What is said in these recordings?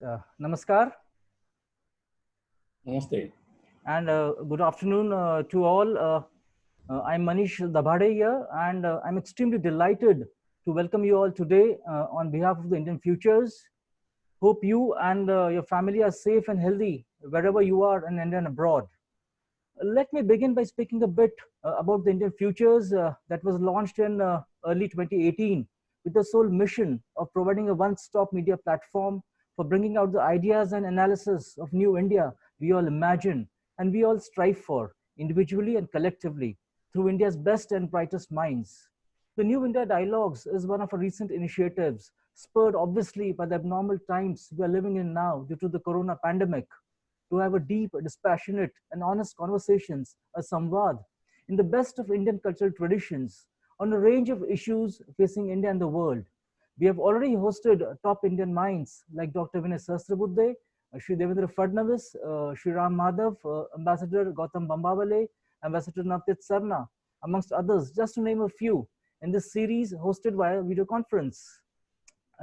Namaskar Namaste. and good afternoon to all. I'm Manish Dabhade here, and I'm extremely delighted to welcome you all today on behalf of the Indian Futures. Hope you and your family are safe and healthy wherever you are in India and abroad. Let me begin by speaking a bit about the Indian Futures that was launched in early 2018 with the sole mission of providing a one-stop media platform for bringing out the ideas and analysis of new India we all imagine and we all strive for individually and collectively through India's best and brightest minds. The New India Dialogues is one of our recent initiatives, spurred obviously by the abnormal times we are living in now due to the corona pandemic, to have a deep, dispassionate, and honest conversations, a samvad, in the best of Indian cultural traditions on a range of issues facing India and the world. We have already hosted top Indian minds like Dr. Vinay Sahasrabudhe, Sri Devendra Fadnavis, Sri Ram Madhav, Ambassador Gautam Bambawale, Ambassador Navtit Sarna, amongst others, just to name a few, in this series hosted via video conference.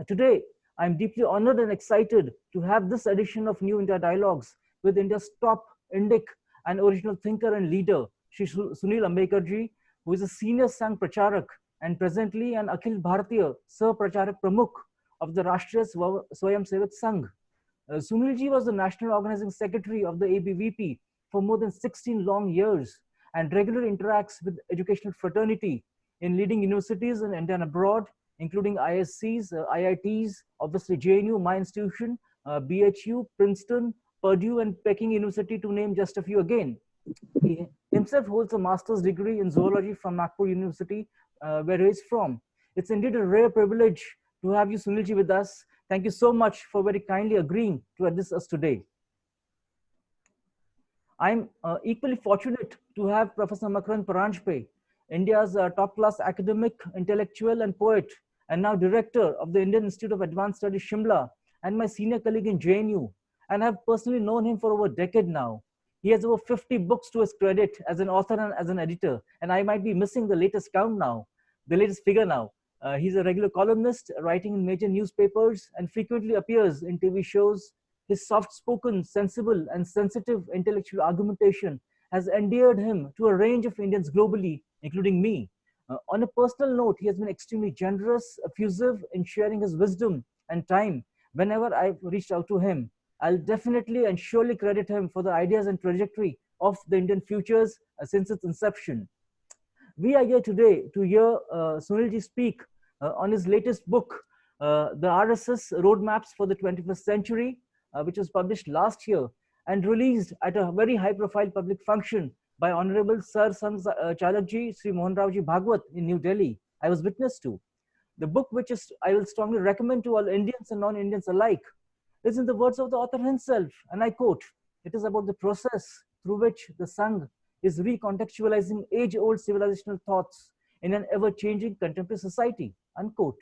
Today, I'm deeply honored and excited to have this edition of New India Dialogues with India's top Indic and original thinker and leader, Shri Sunil Ambekarji, who is a senior Sangh Pracharak and presently an Akhil Bharatiya Sah Pracharak Pramukh of the Rashtriya Swayamsevak Sangh. Sunilji was the national organizing secretary of the ABVP for more than 16 long years and regularly interacts with educational fraternity in leading universities in India and abroad, including ISCs, IITs, obviously JNU, my institution, BHU, Princeton, Purdue, and Peking University, to name just a few again. He himself holds a master's degree in zoology from Nagpur University, where he is from. It's indeed a rare privilege to have you, Sunilji, with us. Thank you so much for very kindly agreeing to address us today. I'm equally fortunate to have Professor Makarand Paranjpe, India's top-class academic, intellectual, and poet, and now director of the Indian Institute of Advanced Studies, Shimla, and my senior colleague in JNU, and have personally known him for over a decade now. He has over 50 books to his credit as an author and as an editor, and I might be missing the latest count now, the latest figure now. He's a regular columnist, writing in major newspapers, and frequently appears in TV shows. His soft spoken, sensible, and sensitive intellectual argumentation has endeared him to a range of Indians globally, including me. On a personal note, he has been extremely generous, effusive in sharing his wisdom and time whenever I've reached out to him. I'll definitely and surely credit him for the ideas and trajectory of the Indian futures since its inception. We are here today to hear Sunilji speak on his latest book, The RSS Roadmaps for the 21st Century, which was published last year and released at a very high profile public function by Honorable Sir Sangh Chalakji Sri Mohan Rawji Bhagwat in New Delhi. I was witness to. The book, which is I will strongly recommend to all Indians and non-Indians alike, is in the words of the author himself, and I quote, "It is about the process through which the Sangh is recontextualizing age-old civilizational thoughts in an ever-changing contemporary society," unquote.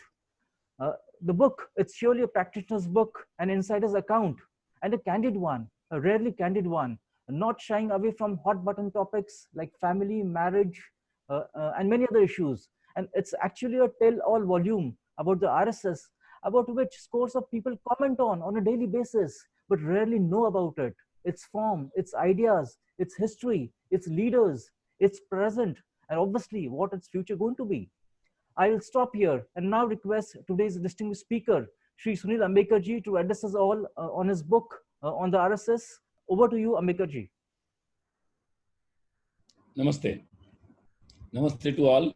The book, it's surely a practitioner's book, an insider's account, and a candid one, a rarely candid one, not shying away from hot button topics like family, marriage, and many other issues. And it's actually a tell all volume about the RSS, about which scores of people comment on a daily basis, but rarely know about it. Its form, its ideas, its history, its leaders, its present, and obviously what its future going to be. I will stop here and now request today's distinguished speaker, Sri Sunil Ambekarji, to address us all on his book on the RSS. Over to you, Ambekarji. Namaste. Namaste to all.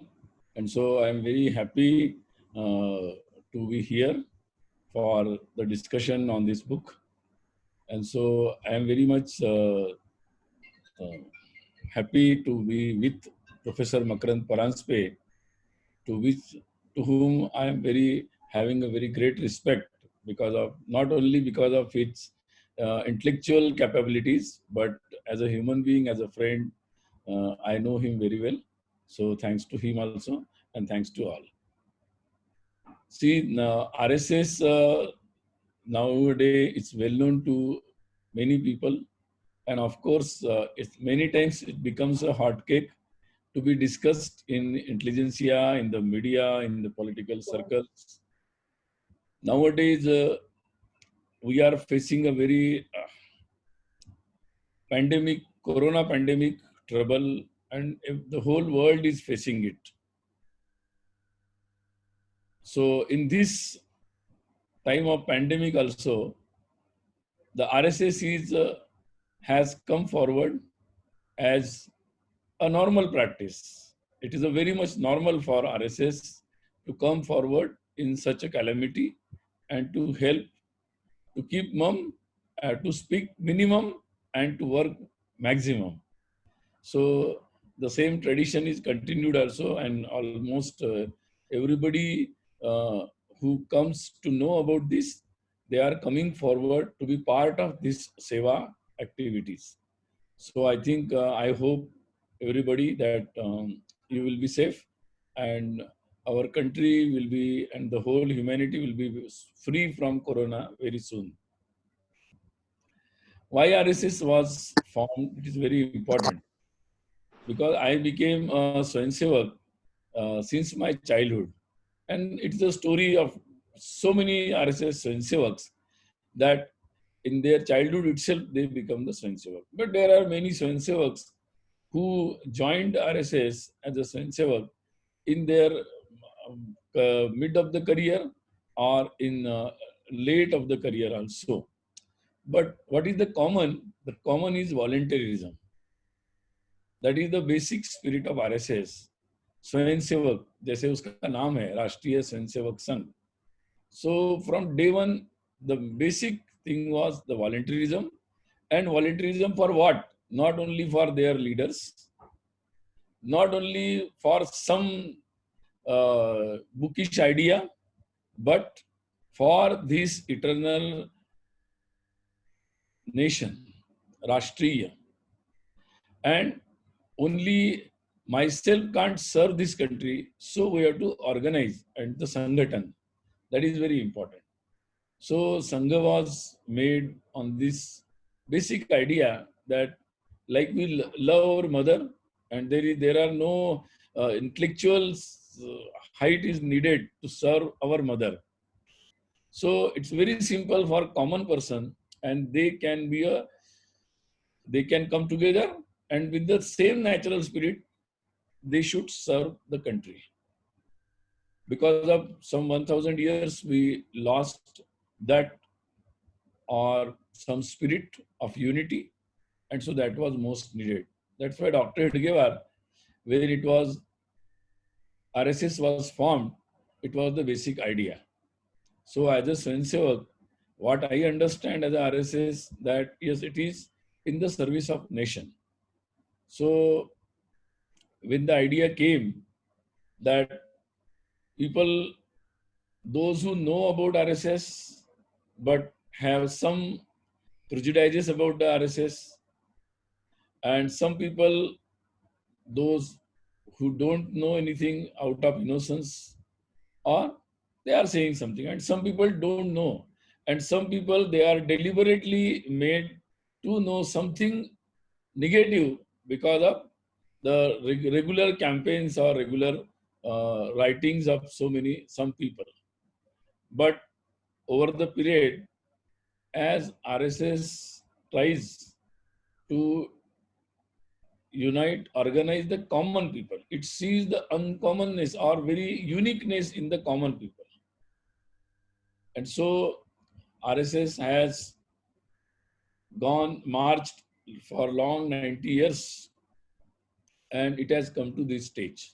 And so I'm very happy to be here for the discussion on this book. And so I am very much uh, happy to be with Professor Makarand Paranspe, to which to whom I am very having a very great respect because of not only because of its intellectual capabilities, but as a human being, as a friend, I know him very well. So thanks to him also, and thanks to all. See, now, RSS nowadays it's well known to many people, and of course, many times it becomes a hot cake to be discussed in intelligentsia, in the media, in the political circles. Nowadays, we are facing a very pandemic, corona pandemic trouble, and if the whole world is facing it. So in this time of pandemic also, the RSS has come forward as a normal practice. It is a very much normal for RSS to come forward in such a calamity and to help to keep mum, to speak minimum and to work maximum. So the same tradition is continued also, and almost everybody who comes to know about this, they are coming forward to be part of this seva activities. So I think, I hope everybody that you will be safe, and our country will be, and the whole humanity will be free from corona very soon. Why RSS was formed? It is very important because I became a Swayamsevak since my childhood. And it's a story of so many RSS Swayamsevaks that in their childhood itself they become the Swayamsevak. But there are many Swayamsevaks who joined RSS as a Swayamsevak in their mid of the career or in late of the career also. But what is the common? The common is volunteerism. That is the basic spirit of RSS. स्वयंसेवक जैसे उसका नाम है राष्ट्रीय Swayamsevak Sangh. So from day one, the basic thing was the volunteerism, and volunteerism for what? Not only for their leaders, not only for some bookish idea, but for this eternal nation, Rashtriya. And only myself can't serve this country, so we have to organize, and the Sanghatan, that is very important. So Sangha was made on this basic idea that like we love our mother, and there are no intellectual height is needed to serve our mother. So it's very simple for common person, and they can come together, and with the same natural spirit, they should serve the country. Because of some 1000 years, we lost that or some spirit of unity, and so that was most needed. That's why Dr. Hedgewar, when it was RSS was formed, it was the basic idea. So as a Swayamsevak, what I understand as a RSS, that yes, it is in the service of nation. So when the idea came that people, those who know about RSS but have some prejudices about the RSS, and some people, those who don't know anything out of innocence, or they are saying something, and some people don't know, and some people, they are deliberately made to know something negative because of the regular campaigns or regular writings of some people. But over the period, as RSS tries to unite, organize the common people, it sees the uncommonness or very uniqueness in the common people. And so RSS has marched for long 90 years, and it has come to this stage.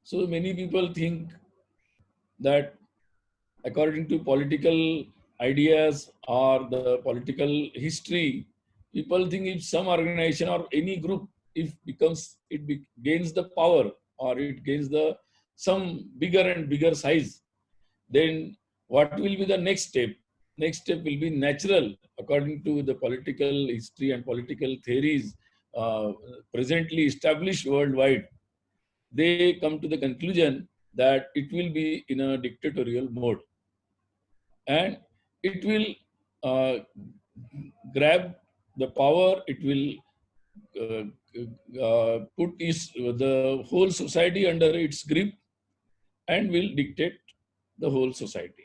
So many people think that according to political ideas or the political history, people think if some organization or any group, if gains the power, or it gains some bigger and bigger size, then what will be the next step? Next step will be natural according to the political history and political theories presently established worldwide. They come to the conclusion that it will be in a dictatorial mode, and it will grab the power. It will put the whole society under its grip and will dictate the whole society.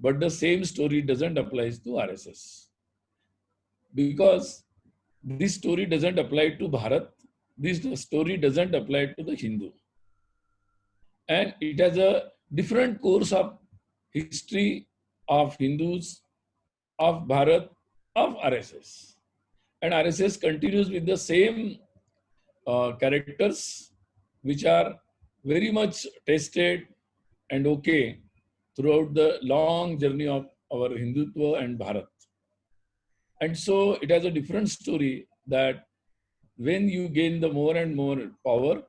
But the same story doesn't apply to RSS. Because this story doesn't apply to Bharat, this story doesn't apply to the Hindu. And it has a different course of history of Hindus, of Bharat, of RSS. And RSS continues with the same characters which are very much tested and okay throughout the long journey of our Hindutva and Bharat. And so it has a different story that when you gain the more and more power,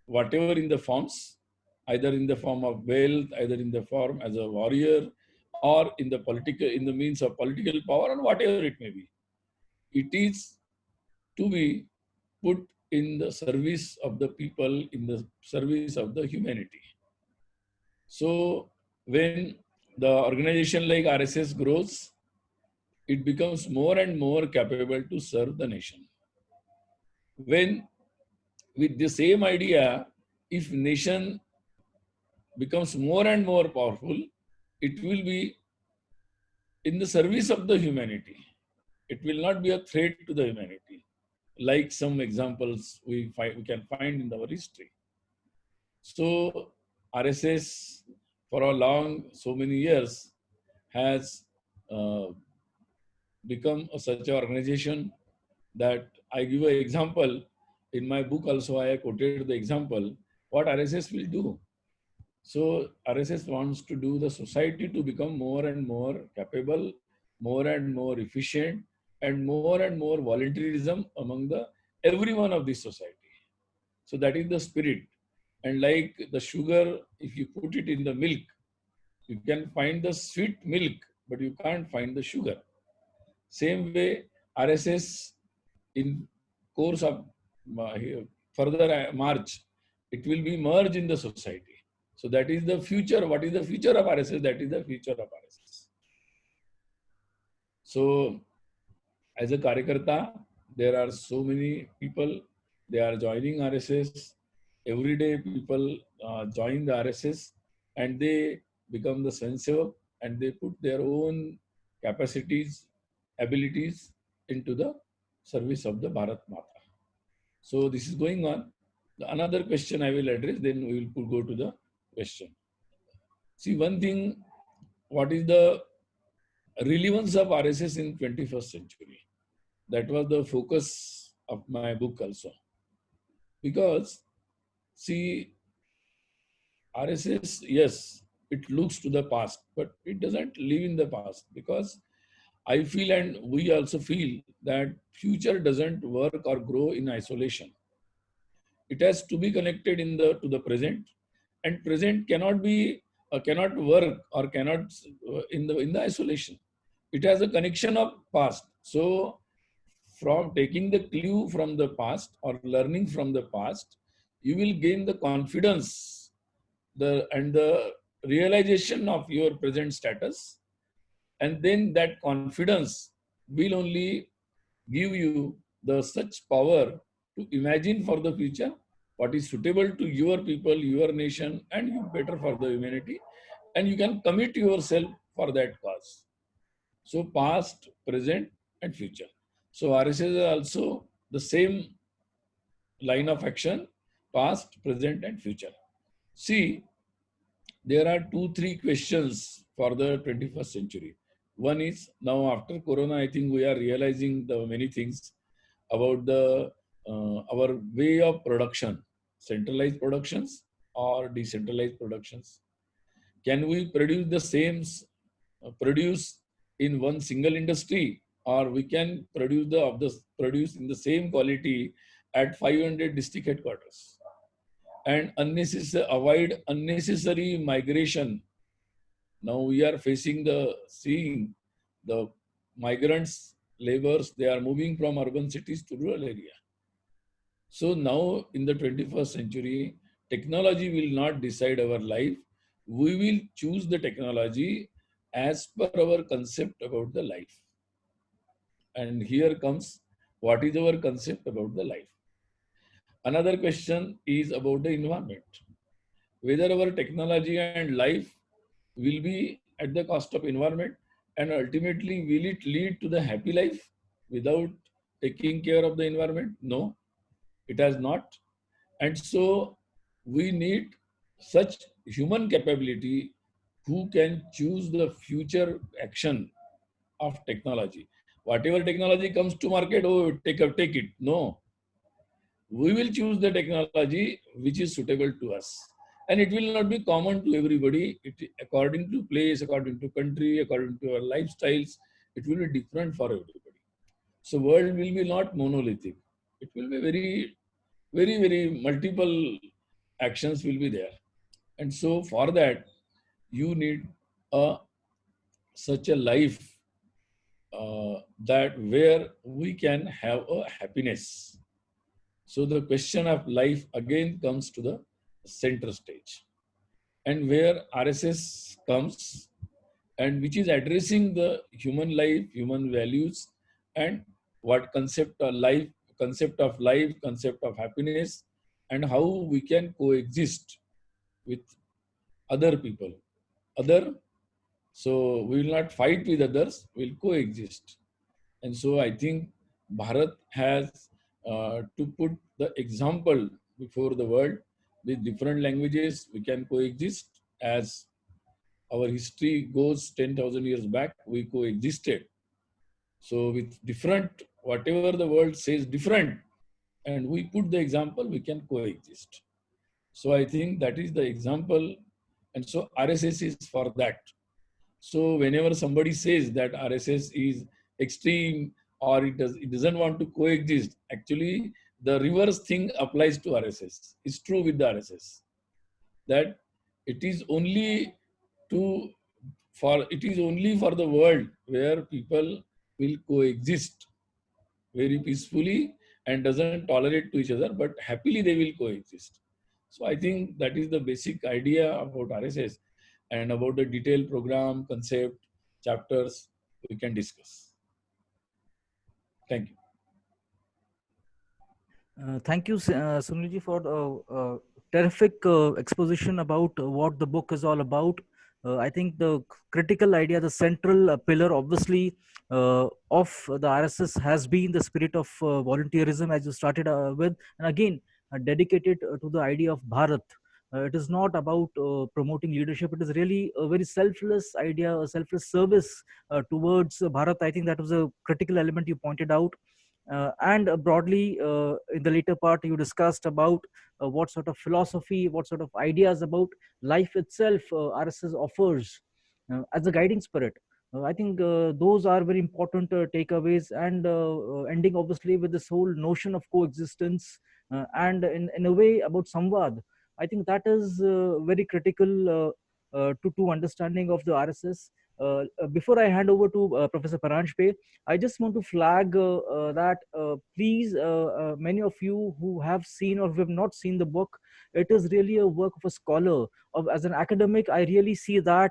whatever in the forms, either in the form of wealth, either in the form as a warrior, or in the political, in the means of political power, or whatever it may be, it is to be put in the service of the people, in the service of the humanity. So when the organization like RSS grows, it becomes more and more capable to serve the nation. When with the same idea, if nation becomes more and more powerful, it will be in the service of the humanity. It will not be a threat to the humanity, like some examples we can find in our history. So RSS for a long, so many years has become such an organization that I give an example. In my book also I quoted the example, what RSS will do. So RSS wants to do the society to become more and more capable, more and more efficient, and more volunteerism among the everyone of this society. So that is the spirit. And like the sugar, if you put it in the milk, you can find the sweet milk, but you can't find the sugar. Same way, RSS in course of further march, it will be merged in the society. So that is the future. What is the future of RSS? That is the future of RSS. So as a Karyakarta, there are so many people, they are joining RSS. Every day people join the RSS and they become the Swayamsevak and they put their own capacities, abilities into the service of the Bharat Mata. So this is going on. Another question I will address, then we will go to the question. See, one thing, what is the relevance of RSS in 21st century? That was the focus of my book also. Because, see, RSS, yes, it looks to the past, but it doesn't live in the past. Because I feel, and we also feel, that future doesn't work or grow in isolation. It has to be connected to the present, and present cannot be cannot work or cannot in the isolation. It has a connection of past. So from taking the clue from the past or learning from the past, you will gain the confidence and the realization of your present status, and then that confidence will only give you the such power to imagine for the future what is suitable to your people, your nation, and you better for the humanity, and you can commit yourself for that cause. So past, present, and future. So RSS is also the same line of action, past, present, and future. See, there are 2-3 questions for the 21st century. One is, now after Corona, I think we are realizing the many things about the our way of production, centralized productions or decentralized productions. Can we produce the same produce in one single industry, or we can produce in the same quality at 500 district headquarters, and avoid unnecessary migration. Now we are seeing the migrants, laborers, they are moving from urban cities to rural area. So now in the 21st century, technology will not decide our life. We will choose the technology as per our concept about the life. And here comes, what is our concept about the life? Another question is about the environment. Whether our technology and life will be at the cost of environment? And ultimately, will it lead to the happy life without taking care of the environment? No, it has not. And so we need such human capability who can choose the future action of technology. Whatever technology comes to market, oh, take it. No, we will choose the technology which is suitable to us. And it will not be common to everybody. It, according to place, according to country, according to our lifestyles, it will be different for everybody. So world will be not monolithic. It will be very multiple actions will be there. And so for that, you need a such a life that where we can have a happiness. So the question of life again comes to the center stage, and where RSS comes, and which is addressing the human life, human values, and what concept of life, concept of happiness, and how we can coexist with other people. So we will not fight with others, we'll coexist. And so I think Bharat has to put the example before the world. With different languages, we can coexist. As our history goes 10,000 years back, we coexisted. So with different, whatever the world says different, and we put the example, we can coexist. So I think that is the example. And so RSS is for that. So whenever somebody says that RSS is extreme or it doesn't want to coexist, actually the reverse thing applies to RSS. It's true with the RSS that it is only for the world where people will coexist very peacefully and doesn't tolerate to each other, but happily they will coexist. So I think that is the basic idea about RSS. And about the detailed program, concept, chapters, we can discuss. Thank you. Thank you, Sunilji, for the terrific exposition about what the book is all about. I think the critical idea, the central pillar, obviously, of the RSS has been the spirit of volunteerism, as you started with, and again, dedicated to the idea of Bharat. It is not about promoting leadership. It is really a very selfless idea, a selfless service towards Bharat. I think that was a critical element you pointed out. And broadly, in the later part, you discussed about what sort of philosophy, what sort of ideas about life itself RSS offers as a guiding spirit. I think those are very important takeaways, and ending obviously with this whole notion of coexistence and in a way about Samvad. I think that is very critical to understanding of the RSS. Before I hand over to Professor Paranjpe, I just want to flag that please, many of you who have seen or who have not seen the book, it is really a work of a scholar. As an academic, I really see that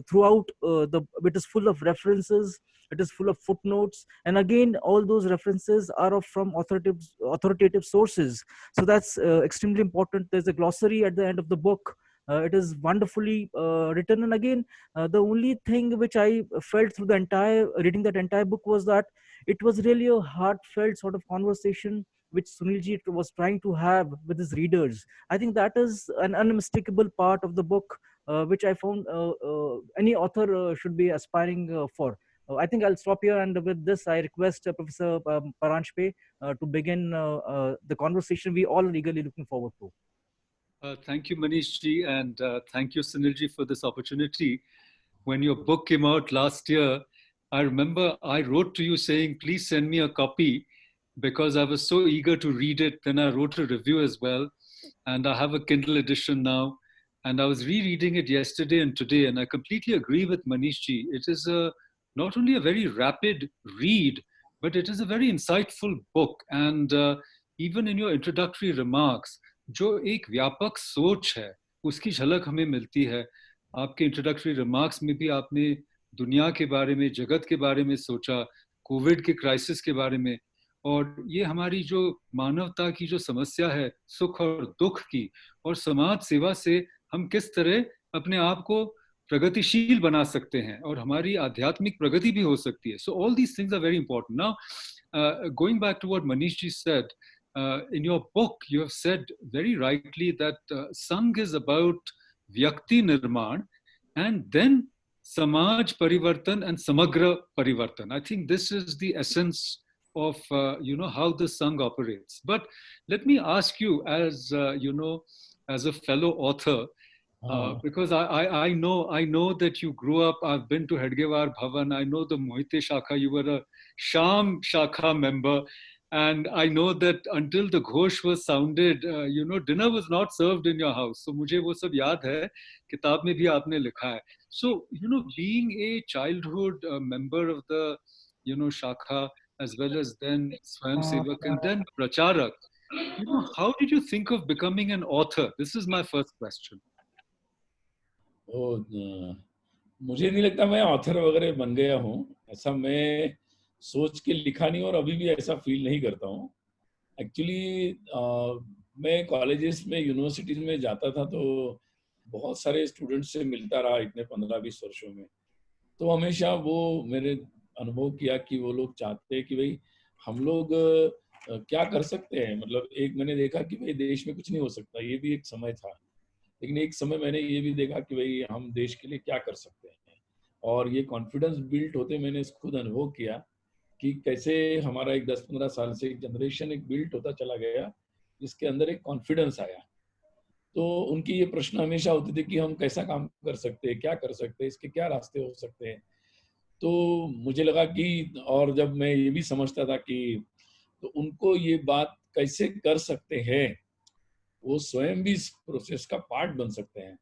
throughout it is full of references, it is full of footnotes, and again, all those references are from authoritative sources. So that's extremely important. There's a glossary at the end of the book. It is wonderfully written, and again, the only thing which I felt through the entire reading that entire book was that it was really a heartfelt sort of conversation which Sunilji was trying to have with his readers. I think that is an unmistakable part of the book, which I found any author should be aspiring for. I think I'll stop here, and with this, I request Professor Paranjpe to begin the conversation we all are eagerly looking forward to. Thank you, Manish ji, and thank you, Sunilji, for this opportunity. When your book came out last year, I remember I wrote to you saying, please send me a copy, because I was so eager to read it. Then I wrote a review as well, and I have a Kindle edition now. And I was rereading it yesterday and today, and I completely agree with Manish ji. It is not only a very rapid read, but it is a very insightful book. And even in your introductory remarks, जो एक व्यापक सोच है उसकी झलक हमें मिलती है. आपके इंट्रोडक्टरी रिमार्क्स में भी आपने दुनिया के बारे में, जगत के बारे में सोचा, कोविड के क्राइसिस के बारे में, और ये हमारी जो मानवता की जो समस्या है, सुख और दुख की, और समाज सेवा से हम किस तरह अपने आप को प्रगतिशील बना सकते हैं और हमारी आध्यात्मिक प्रगति भी हो सकती है. So all these things are very important. Now, going back to what Manish ji said, in your book, you have said very rightly that Sangh is about Vyakti Nirman and then Samaj Parivartan and Samagra Parivartan. I think this is the essence of how the Sangh operates. But let me ask you, as as a fellow author, because I know that you grew up. I've been to Hedgewar Bhavan. I know the Mohite Shakha. You were a Sham Shakha member, and I know that until the Ghosh was sounded, dinner was not served in your house. So मुझे वो सब याद है, किताब में भी आपने लिखा है. So being a childhood member of the Shakha, as well as then Swayam Sevak and then Pracharak, how did you think of becoming an author? This is my first question. मुझे नहीं लगता मैं ऑथर वगैरह बन गया हूँ. ऐसा मैं सोच के लिखा नहीं और अभी भी ऐसा फील नहीं करता हूँ. एक्चुअली मैं कॉलेजेस में, यूनिवर्सिटीज में जाता था तो बहुत सारे स्टूडेंट्स से मिलता रहा इतने 15-20 वर्षों में. तो हमेशा वो मेरे अनुभव किया कि वो लोग चाहते हैं कि भाई हम लोग क्या कर सकते हैं. मतलब एक मैंने देखा कि भाई देश में कुछ नहीं हो सकता, ये भी एक समय था. लेकिन एक समय मैंने ये भी देखा कि भाई हम देश के लिए क्या कर सकते हैं. और ये कॉन्फिडेंस बिल्ट होते मैंने खुद अनुभव किया कि कैसे हमारा एक 10-15 साल से एक जनरेशन एक बिल्ट होता चला गया, जिसके अंदर एक कॉन्फिडेंस आया. तो उनकी ये प्रश्न हमेशा होते थे कि हम कैसा काम कर सकते हैं, क्या कर सकते हैं, इसके क्या रास्ते हो सकते हैं. तो मुझे लगा कि, और जब मैं ये भी समझता था कि तो उनको ये बात कैसे कर सकते हैं, वो स्वयं भी इस प्रोसेस का पार्ट बन सकते हैं.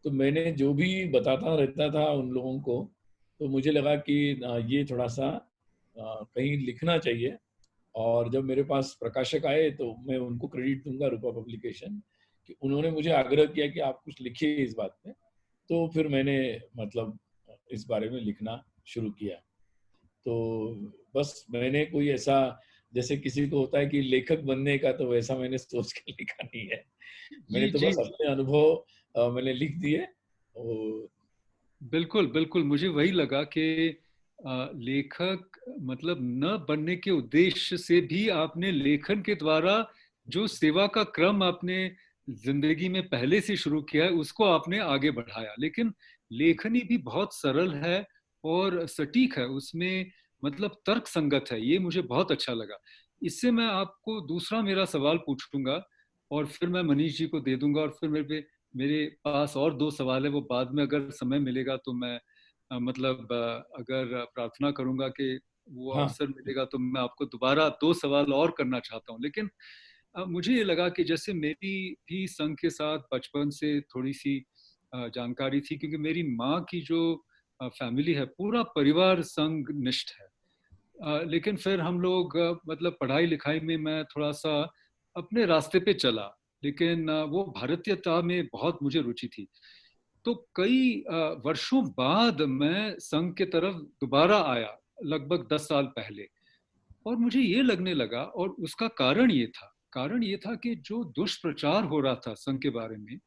तो मैंने जो भी बताता रहता था उन लोगों को, तो मुझे लगा कि ये थोड़ा सा कहीं लिखना चाहिए. और जब मेरे पास प्रकाशक आए तो मैं उनको क्रेडिट दूंगा, रूपा पब्लिकेशन, कि उन्होंने मुझे आग्रह किया कि आप कुछ लिखिए इस बात पे. तो फिर मैंने मतलब इस बारे में लिखना शुरू किया. तो बस मैंने कोई ऐसा, जैसे किसी को होता है कि लेखक बनने का, तो वैसा मैंने सोच के लिखा नहीं है. मैंने तो बस अपने अनुभव मैंने लिख दिए. बिल्कुल बिल्कुल, मुझे वही लगा कि लेखक मतलब न बनने के उद्देश्य से भी आपने लेखन के द्वारा जो सेवा का क्रम आपने जिंदगी में पहले से शुरू किया है उसको आपने आगे बढ़ाया. लेकिन लेखनी भी बहुत सरल है और सटीक है, उसमें मतलब तर्क संगत है. ये मुझे बहुत अच्छा लगा. इससे मैं आपको दूसरा मेरा सवाल पूछूंगा और फिर मैं मनीष जी को दे दूंगा. और फिर मेरे पास और 2 सवाल है, वो बाद में अगर समय मिलेगा तो मैं मतलब अगर प्रार्थना करूंगा कि वो अवसर मिलेगा तो मैं आपको दोबारा 2 सवाल और करना चाहता हूँ. लेकिन मुझे ये लगा कि जैसे मेरी भी संघ के साथ बचपन से थोड़ी सी जानकारी थी, क्योंकि मेरी माँ की जो फैमिली है, पूरा परिवार संघ निष्ठ है. लेकिन फिर हम लोग मतलब पढ़ाई लिखाई में मैं थोड़ा सा अपने रास्ते पे चला, लेकिन वो भारतीयता में बहुत मुझे रुचि थी. तो कई वर्षों बाद मैं संघ के तरफ दोबारा आया, लगभग 10 साल पहले. और मुझे ये लगने लगा, और उसका कारण ये था कि जो दुष्प्रचार हो रहा था संघ के बारे में,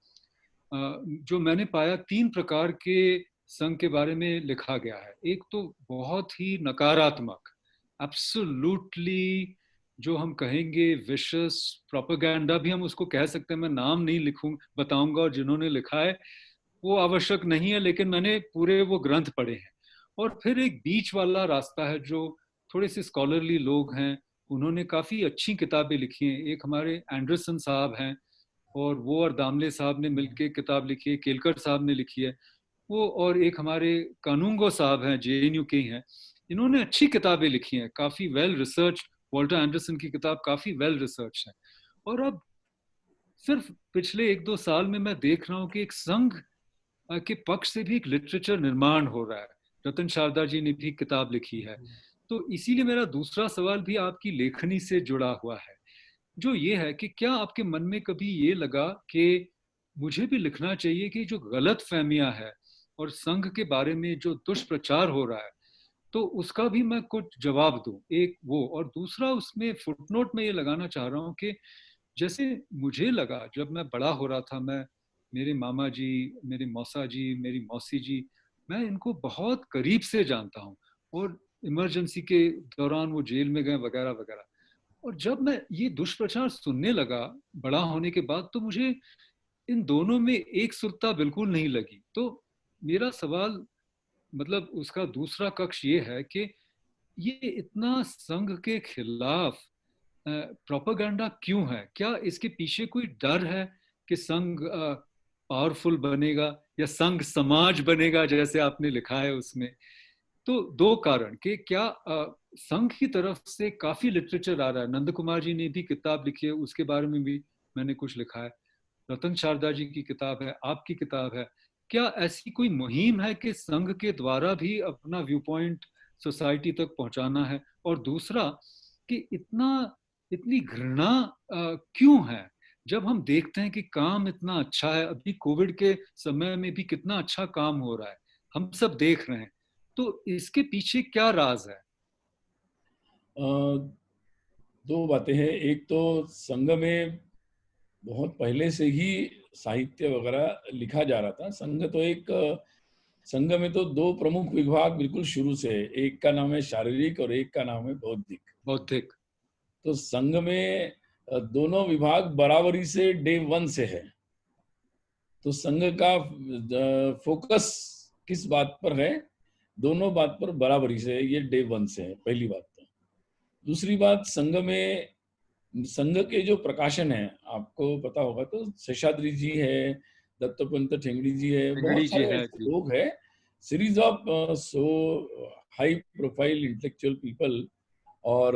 जो मैंने पाया 3 प्रकार के संघ के बारे में लिखा गया है. एक तो बहुत ही नकारात्मक, एब्सोल्युटली जो हम कहेंगे विशस प्रोपेगेंडा भी हम उसको कह सकते हैं. मैं नाम नहीं बताऊंगा, और जिन्होंने लिखा है वो आवश्यक नहीं है, लेकिन मैंने पूरे वो ग्रंथ पढ़े हैं. और फिर एक बीच वाला रास्ता है, जो थोड़े से स्कॉलरली लोग हैं, उन्होंने काफ़ी अच्छी किताबें लिखी हैं. एक हमारे एंडरसन साहब हैं, और वो और दामले साहब ने मिलकर किताब लिखी है. केलकर साहब ने लिखी है वो, और एक हमारे कानूंगो साहब हैं, JNU के हैं. इन्होंने अच्छी किताबें लिखी हैं, काफ़ी वेल रिसर्च. वॉल्टर एंडरसन की किताब काफ़ी वेल रिसर्च है. और अब सिर्फ पिछले 1-2 साल में मैं देख रहा हूँ कि एक संघ के पक्ष से भी एक लिटरेचर निर्माण हो रहा है. रतन शारदा जी ने भी किताब लिखी है. तो इसीलिए मेरा दूसरा सवाल भी आपकी लेखनी से जुड़ा हुआ है, जो ये है कि क्या आपके मन में कभी ये लगा कि मुझे भी लिखना चाहिए कि जो गलत फहमियां है और संघ के बारे में जो दुष्प्रचार हो रहा है, तो उसका भी मैं कुछ जवाब दूं? एक वो, और दूसरा उसमें फुटनोट में ये लगाना चाह रहा हूँ कि जैसे मुझे लगा जब मैं बड़ा हो रहा था, मैं मेरे मामा जी, मेरे मौसा जी, मेरी मौसी जी, मैं इनको बहुत करीब से जानता हूँ। और इमरजेंसी के दौरान वो जेल में गए वगैरह वगैरह। और जब मैं ये दुष्प्रचार सुनने लगा बड़ा होने के बाद, तो मुझे इन दोनों में एक सुरता बिल्कुल नहीं लगी। तो मेरा सवाल, मतलब उसका दूसरा कक्ष ये है कि ये इतना संघ के खिलाफ प्रोपेगेंडा क्यों है? क्या इसके पीछे कोई डर है कि संघ पावरफुल बनेगा या संघ समाज बनेगा, जैसे आपने लिखा है उसमें? तो दो कारण कि क्या संघ की तरफ से काफी लिटरेचर आ रहा है। नंद कुमार जी ने भी किताब लिखी है, उसके बारे में भी मैंने कुछ लिखा है। रतन शारदा जी की किताब है, आपकी किताब है। क्या ऐसी कोई मुहिम है कि संघ के द्वारा भी अपना व्यू पॉइंट सोसाइटी तक पहुंचाना है? और दूसरा कि इतनी घृणा क्यों है, जब हम देखते हैं कि काम इतना अच्छा है? अभी कोविड के समय में भी कितना अच्छा काम हो रहा है, हम सब देख रहे हैं। तो इसके पीछे क्या राज है? दो बातें हैं। एक तो संघ में बहुत पहले से ही साहित्य वगैरह लिखा जा रहा था। संघ में तो दो प्रमुख विभाग बिल्कुल शुरू से है। एक का नाम है शारीरिक और एक का नाम है बौद्धिक। बौद्धिक। तो संघ में दोनों विभाग बराबरी से डे वन से है। तो संघ का फोकस किस बात पर है? दोनों बात पर बराबरी से है, ये डे वन से है, पहली बात। तो दूसरी बात, संघ के जो प्रकाशन है, आपको पता होगा तो शेषाद्री जी है, दत्तोपंत ठेंगड़ी जी है, ठेंगड़ी बहुत जी सारे है ऐसे जी। लोग हैं, series of so high profile intellectual people. और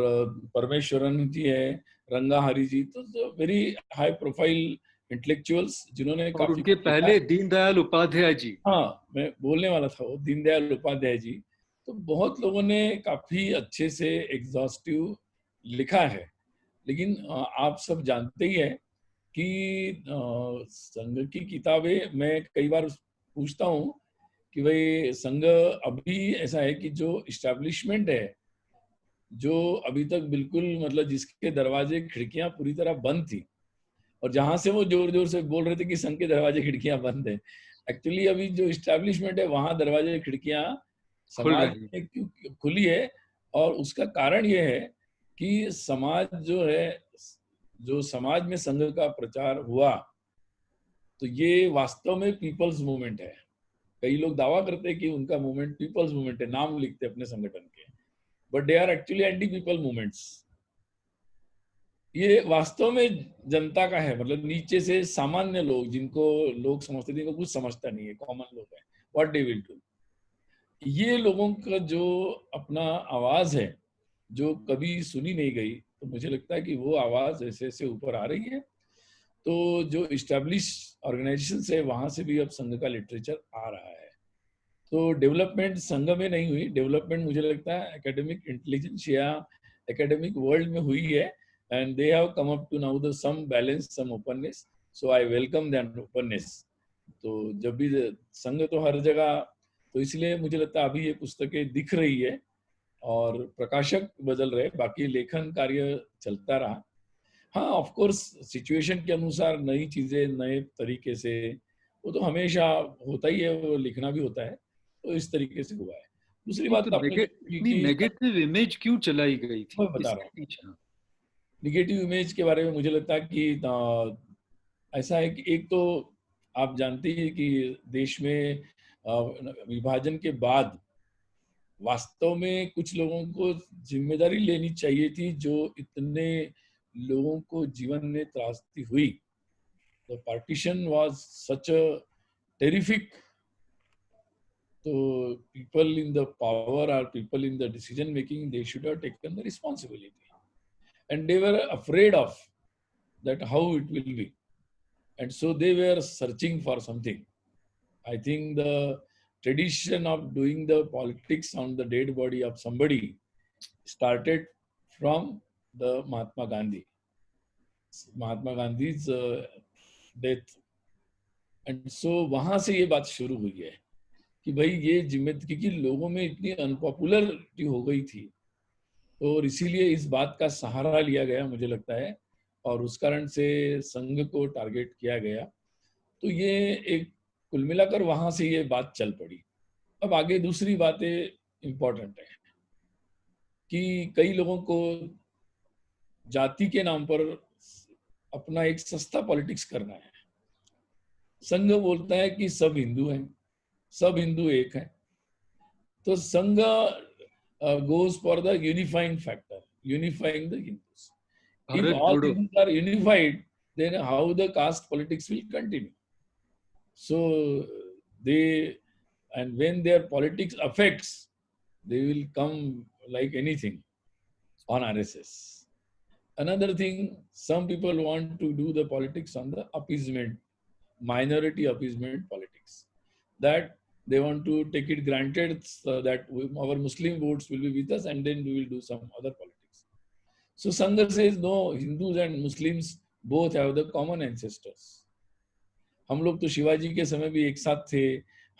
परमेश्वरन जी है, रंगाहरी जी, तो वेरी हाई प्रोफाइल इंटेलेक्चुअल्स जिन्होंने और काफी उनके कुछ लिखा पहले है। दीनदयाल उपाध्याय जी। हाँ, मैं बोलने वाला था वो दीनदयाल उपाध्याय जी। तो बहुत लोगों ने काफी अच्छे से एग्जॉस्टिव लिखा है। लेकिन आप सब जानते ही हैं कि संघ की किताबें मैं कई बार पूछता हूँ कि भाई संघ अभी ऐसा है कि जो इस्टेब्लिशमेंट है, जो अभी तक बिल्कुल मतलब जिसके दरवाजे खिड़कियां पूरी तरह बंद थी, और जहां से वो जोर जोर से बोल रहे थे कि संघ के दरवाजे खिड़कियां बंद है, एक्चुअली अभी जो इस्टेब्लिशमेंट है वहां दरवाजे खिड़कियां खुल समाज रही। में क्यों खुली है। और उसका कारण ये है कि समाज जो है, जो समाज में संघ का प्रचार हुआ, तो ये वास्तव में पीपल्स मूवमेंट है। कई लोग दावा करते हैं कि उनका मूवमेंट पीपल्स मूवमेंट है, नाम लिखते हैं अपने संगठन के, but they are actually anti people movements. ये वास्तव में जनता का है, मतलब नीचे से सामान्य लोग, जिनको लोग समझते थे, जिनको कुछ समझता नहीं है, कॉमन लोग हैं, व्हाट दे विल डू। ये लोगों का जो अपना आवाज है, जो कभी सुनी नहीं गई, तो मुझे लगता है कि वो आवाज ऐसे ऐसे ऊपर आ रही है। तो जो इस्टेब्लिश ऑर्गेनाइजेशन है वहां से भी अब संघ का लिटरेचर आ रहा है। तो डेवलपमेंट संघ में नहीं हुई, डेवलपमेंट मुझे लगता है एकेडमिक इंटेलिजेंस या एकेडमिक वर्ल्ड में हुई है। And they have come up to now the some balance, some openness. So I welcome that openness. तो जब भी संघ तो हर जगह, तो इसलिए मुझे लगता है अभी ये पुस्तकें दिख रही है और प्रकाशक बदल रहे, बाकी लेखन कार्य चलता रहा। हाँ, ऑफ कोर्स सिचुएशन के अनुसार नई चीजें नए तरीके से, वो तो हमेशा होता ही है, वो लिखना भी होता है। तो इस तरीके से हुआ है। दूसरी नहीं बात तो तो आपने जो की इतनी कि नेगेटिव इमेज क्यों चलाई गई थी मैं बता रहा इसके हूँ, पीछे? निगेटिव इमेज के बारे में मुझे लगता है कि ऐसा है कि एक तो आप जानते हैं कि देश में विभाजन के बाद वास्तव में कुछ लोगों को जिम्मेदारी लेनी चाहिए थी, जो इतने लोगों को जीवन में त्रासदी हुई। The partition was such a terrific. So people in the power or people in the decision making, they should have taken the responsibility, and they were afraid of that how it will be, and so they were searching for something. I think the tradition of doing the politics on the dead body of somebody started from the Mahatma Gandhi's death. And so वहां से ये बात शुरू हुई है कि भाई ये जिम्मेदारी, क्योंकि लोगों में इतनी अनपॉपुलरिटी हो गई थी, और इसीलिए इस बात का सहारा लिया गया मुझे लगता है, और उस कारण से संघ को टारगेट किया गया। तो ये एक कुल मिलाकर वहां से ये बात चल पड़ी। अब आगे दूसरी बातें इंपॉर्टेंट है कि कई लोगों को जाति के नाम पर अपना एक सस्ता पॉलिटिक्स करना है। संघ बोलता है कि सब हिंदू हैं, सब हिंदू एक हैं, तो संघ goes for the unifying factor, unifying the Hindus. If Bharat all Jodo. Hindus are unified, then how the caste politics will continue? So and when their politics affects, they will come like anything on RSS. Another thing, some people want to do the politics on the appeasement, minority appeasement politics. That they want to take it granted so that our Muslim votes will be with us and then we will do some other politics. So Sangha says, no, Hindus and Muslims both have the common ancestors. हम लोग तो शिवाजी के समय भी एक साथ थे,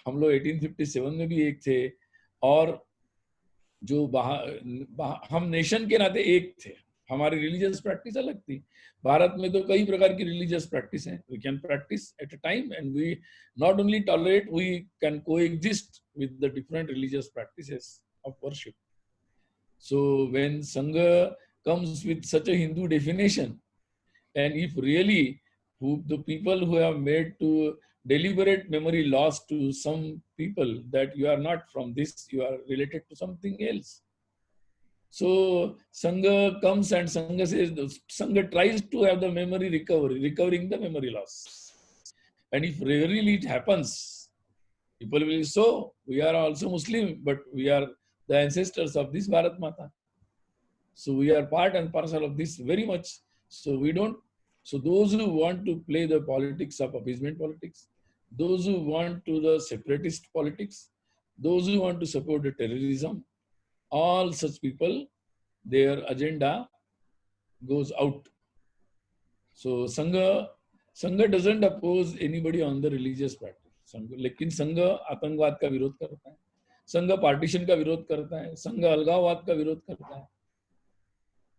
हम लोग 1857 में भी एक थे, और जो हम नेशन के नाते एक थे। हमारी रिलीजियस प्रैक्टिस अलग थी। भारत में तो कई प्रकार की रिलीजियस प्रैक्टिस हैं। We can practice at a time and we not only tolerate, we can coexist with the different religious practices of worship. So when Sangh comes with such a Hindu definition, and if really the people who have made to deliberate memory loss to some people that you are not from this, you are related to something else. So Sangha comes and Sangha says, Sangha tries to have the memory recovery, recovering the memory loss. And if really it happens, people will say, so we are also Muslim, but we are the ancestors of this Bharat Mata. So we are part and parcel of this very much. So we don't. So those who want to play the politics of appeasement politics, those who want to the separatist politics, those who want to support the terrorism, all such people, their agenda goes out. So Sangha doesn't oppose anybody on the religious practice. लेकिन संघ आतंकवाद का विरोध करता है, संघ partition का विरोध करता है, संघ अलगाववाद का विरोध करता है।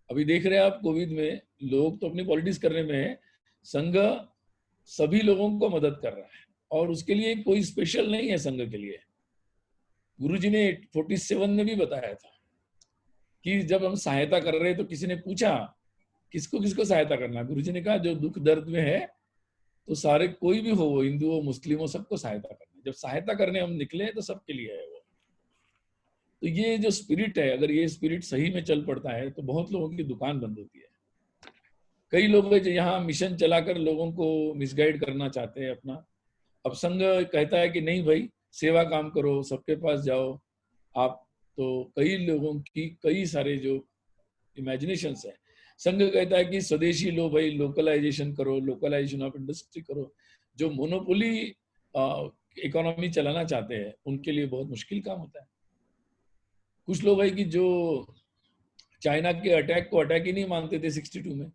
अभी देख रहे हैं आप कोविड में लोग तो अपनी पॉलिटिक्स करने में है, संघ सभी लोगों को मदद कर रहा है और उसके लिए कोई स्पेशल नहीं है संघ के लिए। गुरुजी ने 47 में भी बताया था कि जब हम सहायता कर रहे हैं तो किसी ने पूछा किसको किसको सहायता करना, गुरुजी ने कहा जो दुख दर्द में है तो सारे कोई भी हो, वो हिंदू हो मुस्लिम हो, सबको सहायता करना। जब सहायता करने हम निकले तो सबके लिए है वो। तो ये जो स्पिरिट है, अगर ये स्पिरिट सही में चल पड़ता है तो बहुत लोगों की दुकान बंद होती है। कई लोग जो यहाँ मिशन चलाकर लोगों को मिसगाइड करना चाहते हैं अपना। अब संघ कहता है कि नहीं भाई सेवा काम करो, सबके पास जाओ आप, तो कई लोगों की कई सारे जो इमेजिनेशंस है। संघ कहता है कि स्वदेशी लो भाई, लोकलाइजेशन करो, लोकलाइजेशन ऑफ इंडस्ट्री करो। जो मोनोपोली इकोनॉमी चलाना चाहते हैं उनके लिए बहुत मुश्किल काम होता है। कुछ लोग है कि जो चाइना के अटैक को अटैक ही नहीं मानते थे 62 में,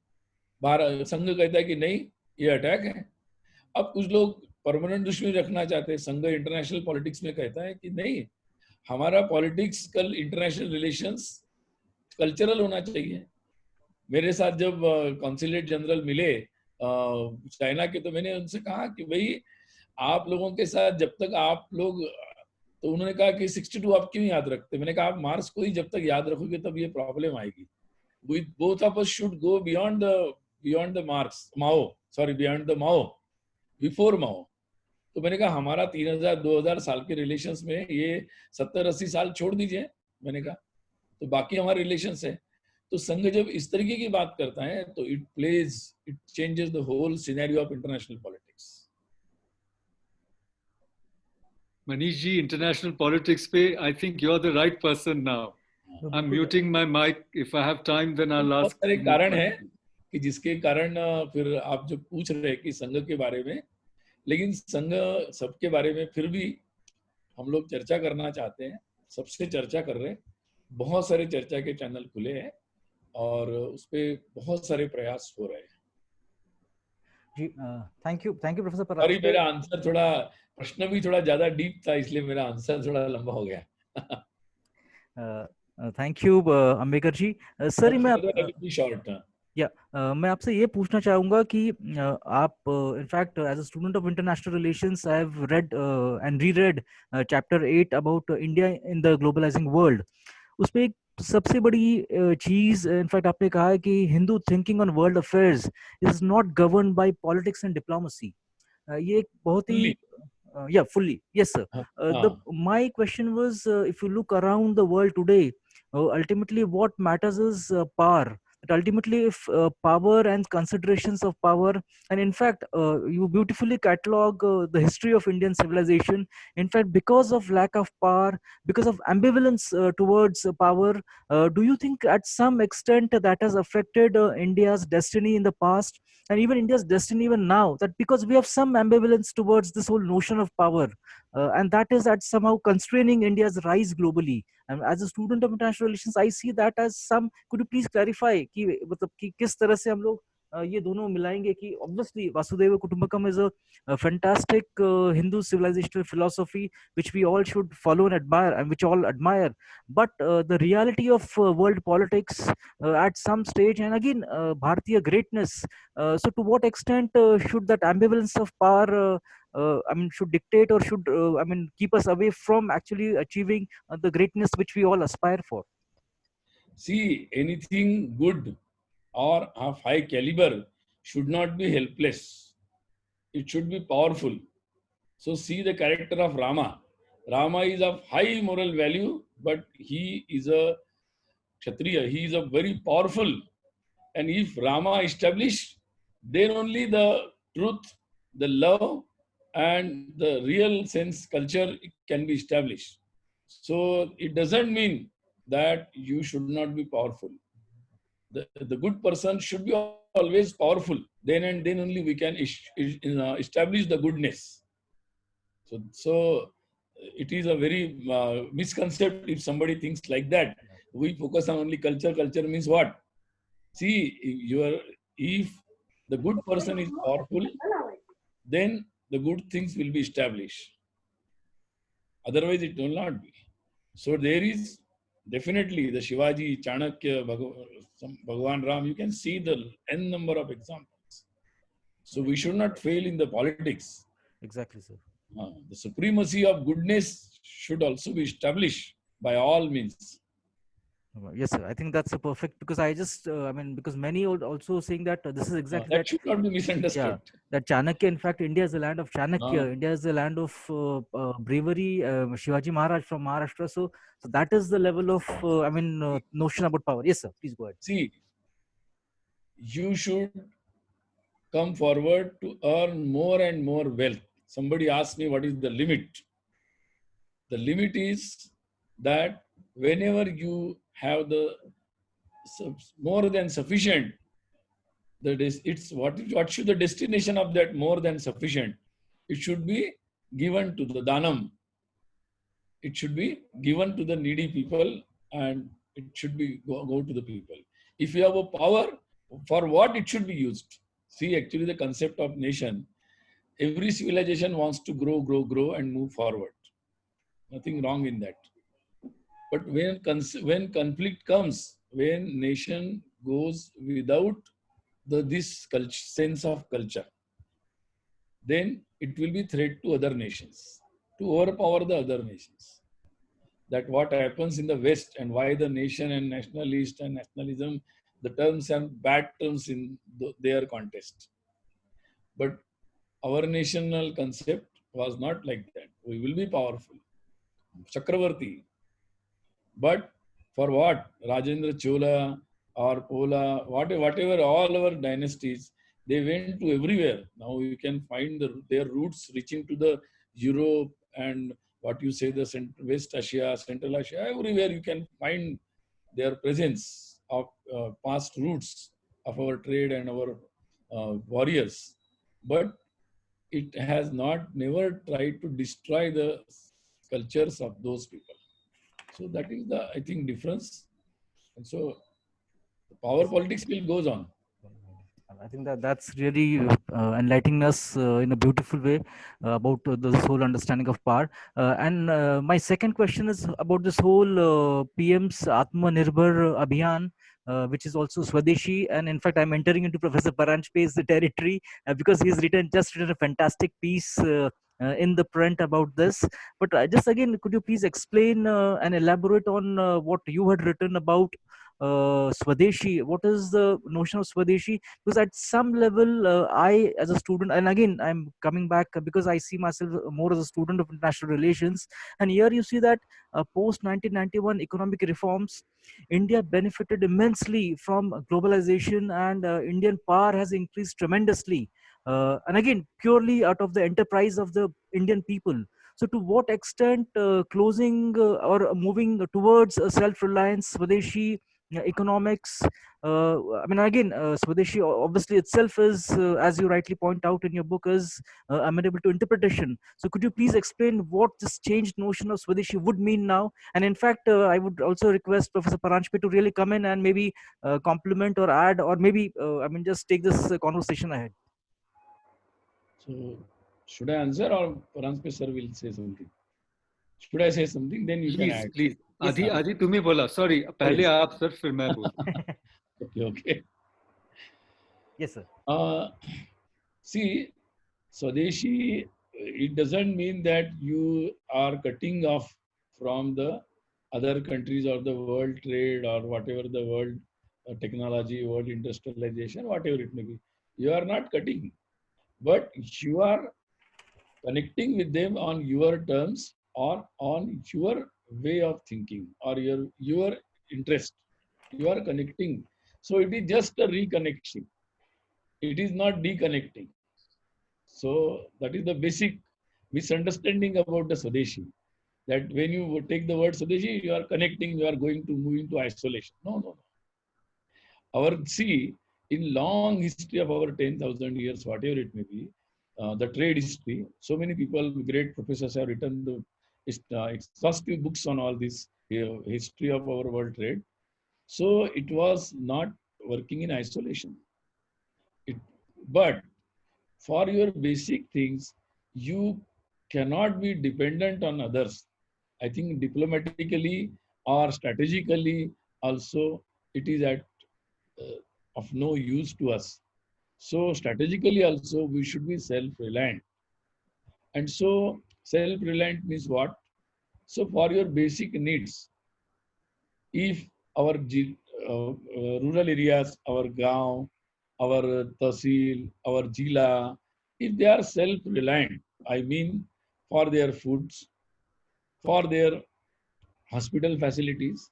भारत संघ कहता है कि नहीं ये अटैक है। अब कुछ लोग परमानेंट दुश्मनी रखना चाहते हैं, संघ इंटरनेशनल पॉलिटिक्स में कहता है कि नहीं, हमारा पॉलिटिक्स कल इंटरनेशनल रिलेशंस कल्चरल होना चाहिए। मेरे साथ जब कॉन्सुलेट जनरल मिले चाइना के, तो मैंने उनसे कहा कि भाई आप लोगों के साथ जब तक आप लोग, तो उन्होंने कहा कि 62 आप क्यों याद रखते? मैंने कहा आप मार्क्स को ही जब तक याद रखोगे तब ये प्रॉब्लम आएगी। We both of us should go beyond the marks, beyond the Mao, before Mao. तो मैंने कहा हमारा 3000-2000 साल के रिलेशंस में ये 70-80 साल छोड़ दीजिए, मैंने कहा, तो बाकी हमारे रिलेशंस है। तो संघ जब इस तरीके की बात करता है तो it changes the whole scenario of international politics. Manish ji, international politics pe, I think you're the right person now. I'm muting my mic. If I have time, then I'll ask. बहुत सारे कारण है कि जिसके कारण फिर आप जो पूछ रहे हैं कि संघ के बारे में, लेकिन संघ सबके बारे में फिर भी हम लोग चर्चा करना चाहते हैं, सबसे चर्चा कर रहे हैं। बहुत सारे चर्चा के चैनल खुले हैं और उस पे बहुत सारे प्रयास हो रहे हैं। जी thank you professor Paranjpe. Sorry मेरा आंसर थोड़ा, प्रश्न भी थोड़ा ज्यादा डीप था इसलिए मेरा आंसर थोड़ा लंबा हो गया। Thank you Ambekar ji. Sir मैं शॉर्ट मैं आपसे ये पूछना चाहूंगा कि आप in fact as a student of international relations I have read and reread chapter 8 about India in the globalizing world. उसमें एक सबसे बड़ी चीज इनफैक्ट आपने कहा है कि Hindu thinking on world affairs is not govern by politics and diplomacy. ये एक बहुत ही fully. yeah, fully, yes sir. The Uh, My question was, if you look around the world today, ultimately what matters is power. That ultimately if power and considerations of power, and in fact you beautifully catalog the history of Indian civilization. In fact, because of lack of power, because of ambivalence towards power, do you think at some extent that has affected India's destiny in the past, and even India's destiny even now, that because we have some ambivalence towards this whole notion of power, and that is at somehow constraining India's rise globally. And as a student of international relations, I see that as some. Could you please clarify कि मतलब कि किस तरह से हम लोग ये दोनों मिलाएंगे कि obviously Vasudhaiva Kutumbakam is a fantastic Hindu civilizational philosophy which we all should follow and admire, and which all admire, but the reality of world politics at some stage, and again Bharatiya greatness, so to what extent should that ambivalence of power, I mean, should dictate or should, I mean, keep us away from actually achieving the greatness which we all aspire for? See, anything good or of high caliber should not be helpless. It should be powerful. So see the character of Rama. Rama is of high moral value, but he is a Kshatriya. He is a very powerful. And if Rama established, then only the truth, the love, and the real sense culture can be established. So it doesn't mean that you should not be powerful. The good person should be always powerful. Then and then only we can establish the goodness. So it is a very misconception if somebody thinks like that. We focus on only culture. Culture means what? See, if the good person is powerful, then the good things will be established. Otherwise, it will not be. So there is definitely the Shivaji, Chanakya, Bhagwan Ram. You can see the n number of examples. So we should not fail in the politics. Exactly, sir. The supremacy of goodness should also be established by all means. Yes, sir. I think that's a perfect, because I just, I mean, because many also saying that this is exactly That that. should not be Yeah, misunderstood. that Chanakya, in fact, India is the land of Chanakya. India is the land of bravery. Shivaji Maharaj from Maharashtra. So that is the level of, I mean, notion about power. Yes, sir. Please go ahead. See, you should come forward to earn more and more wealth. Somebody asked me what is the limit. The limit is that whenever you have the more than sufficient, it's what should the destination of that more than sufficient? It should be given to the danam. It should be given to the needy people, and it should be go to the people. If you have a power, for what it should be used? See, actually, the concept of nation. Every civilization wants to grow, and move forward. Nothing wrong in that. But when conflict comes, when nation goes without this sense of culture, then it will be threat to other nations, to overpower the other nations. That what happens in the West, and why the nation and nationalist and nationalism, the terms are bad terms in their contest. But our national concept was not like that. We will be powerful. Chakravarti. But for what? Rajendra Chola or Pola, whatever, all our dynasties, they went to everywhere. Now you can find their roots reaching to the Europe and what you say, the West Asia, Central Asia, everywhere you can find their presence of past roots of our trade and our warriors. But it has never tried to destroy the cultures of those people. So that is the, I think, difference. And so the power politics still goes on. I think that that's really enlightening us in a beautiful way about this whole understanding of power. And my second question is about this whole PM's Atmanirbhar Abhiyan, which is also Swadeshi. And in fact, I'm entering into Professor Paranjpe's territory because he's just written a fantastic piece. In the print about this, but just again, could you please explain and elaborate on what you had written about Swadeshi? What is the notion of Swadeshi? Because at some level, I as a student, and again I'm coming back because I see myself more as a student of international relations, and here you see that post 1991 economic reforms, India benefited immensely from globalization, and Indian power has increased tremendously, and again purely out of the enterprise of the Indian people. So to what extent closing or moving towards self-reliance, Swadeshi economics, I mean, again, Swadeshi obviously itself is, as you rightly point out in your book, is amenable to interpretation. So, could you please explain what this changed notion of Swadeshi would mean now? And in fact, I would also request Professor Paranjpe to really come in and maybe complement or add, or maybe, I mean, just take this conversation ahead. So, should I answer or Paranjpe sir will say something? Should I say something? Then you can Please, add. please. Yes, आदि sir. आदि तुम्ही बोला. Sorry, पहले Yes. आप sir फिर मैं बोलूँ. Okay, okay. Yes, sir. See, Swadeshi, it doesn't mean that you are cutting off from the other countries or the world trade or whatever the world technology, world industrialization, whatever it may be. You are not cutting, but you are connecting with them on your terms or on your way of thinking or your interest. You are connecting. So it is just a reconnection. It is not deconnecting. So that is the basic misunderstanding about the Swadeshi. That when you take the word Swadeshi, you are connecting, you are going to move into isolation. No, no, no. Our see, in long history of our 10,000 years, whatever it may be, the trade history, so many people, great professors have written the exhaustive books on all this history of our world trade. So it was not working in isolation. It, but for your basic things, you cannot be dependent on others. I think diplomatically or strategically also it is of no use to us. So strategically also we should be self-reliant. And so self-reliant means what? So for your basic needs, if our rural areas, our gaon, our tahsil, our jila, if they are self-reliant, I mean for their foods, for their hospital facilities,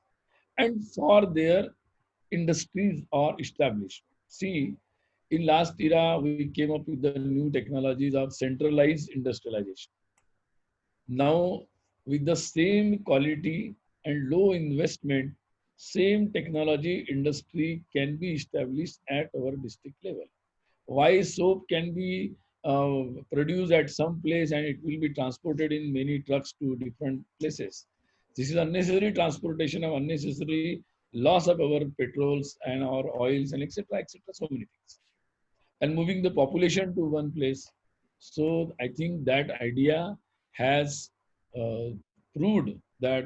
and for their industries are established. See, in last era, we came up with the new technologies of centralized industrialization. Now, with the same quality and low investment, same technology industry can be established at our district level. Why soap can be produced at some place and it will be transported in many trucks to different places. This is unnecessary transportation of unnecessary loss of our petrols and our oils and etc. etc. So many things. And moving the population to one place. So I think that idea has uh, proved that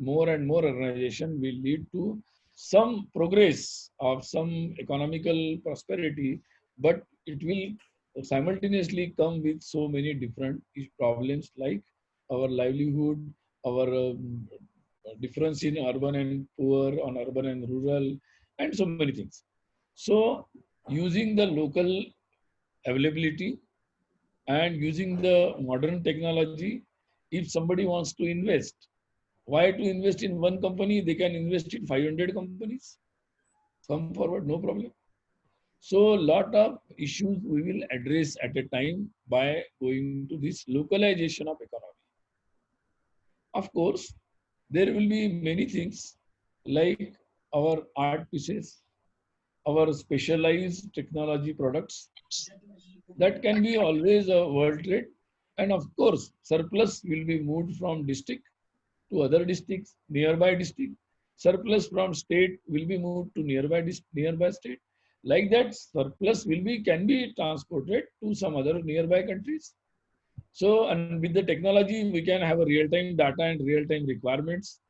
more and more urbanization will lead to some progress of some economical prosperity, but it will simultaneously come with so many different problems like our livelihood, our difference in urban and poor, on urban and rural, and so many things. So using the local availability and using the modern technology, if somebody wants to invest, why to invest in one company? They can invest in 500 companies. Come forward, no problem. So lot of issues we will address at a time by going to this localization of economy. Of course, there will be many things like our art pieces, our specialized technology products that can be always a world trade. And of course, surplus will be moved from district to other districts, nearby district. Surplus from state will be moved to nearby state. Like that, surplus can be transported to some other nearby countries. So, and with the technology, we can have a real-time data and real-time requirements,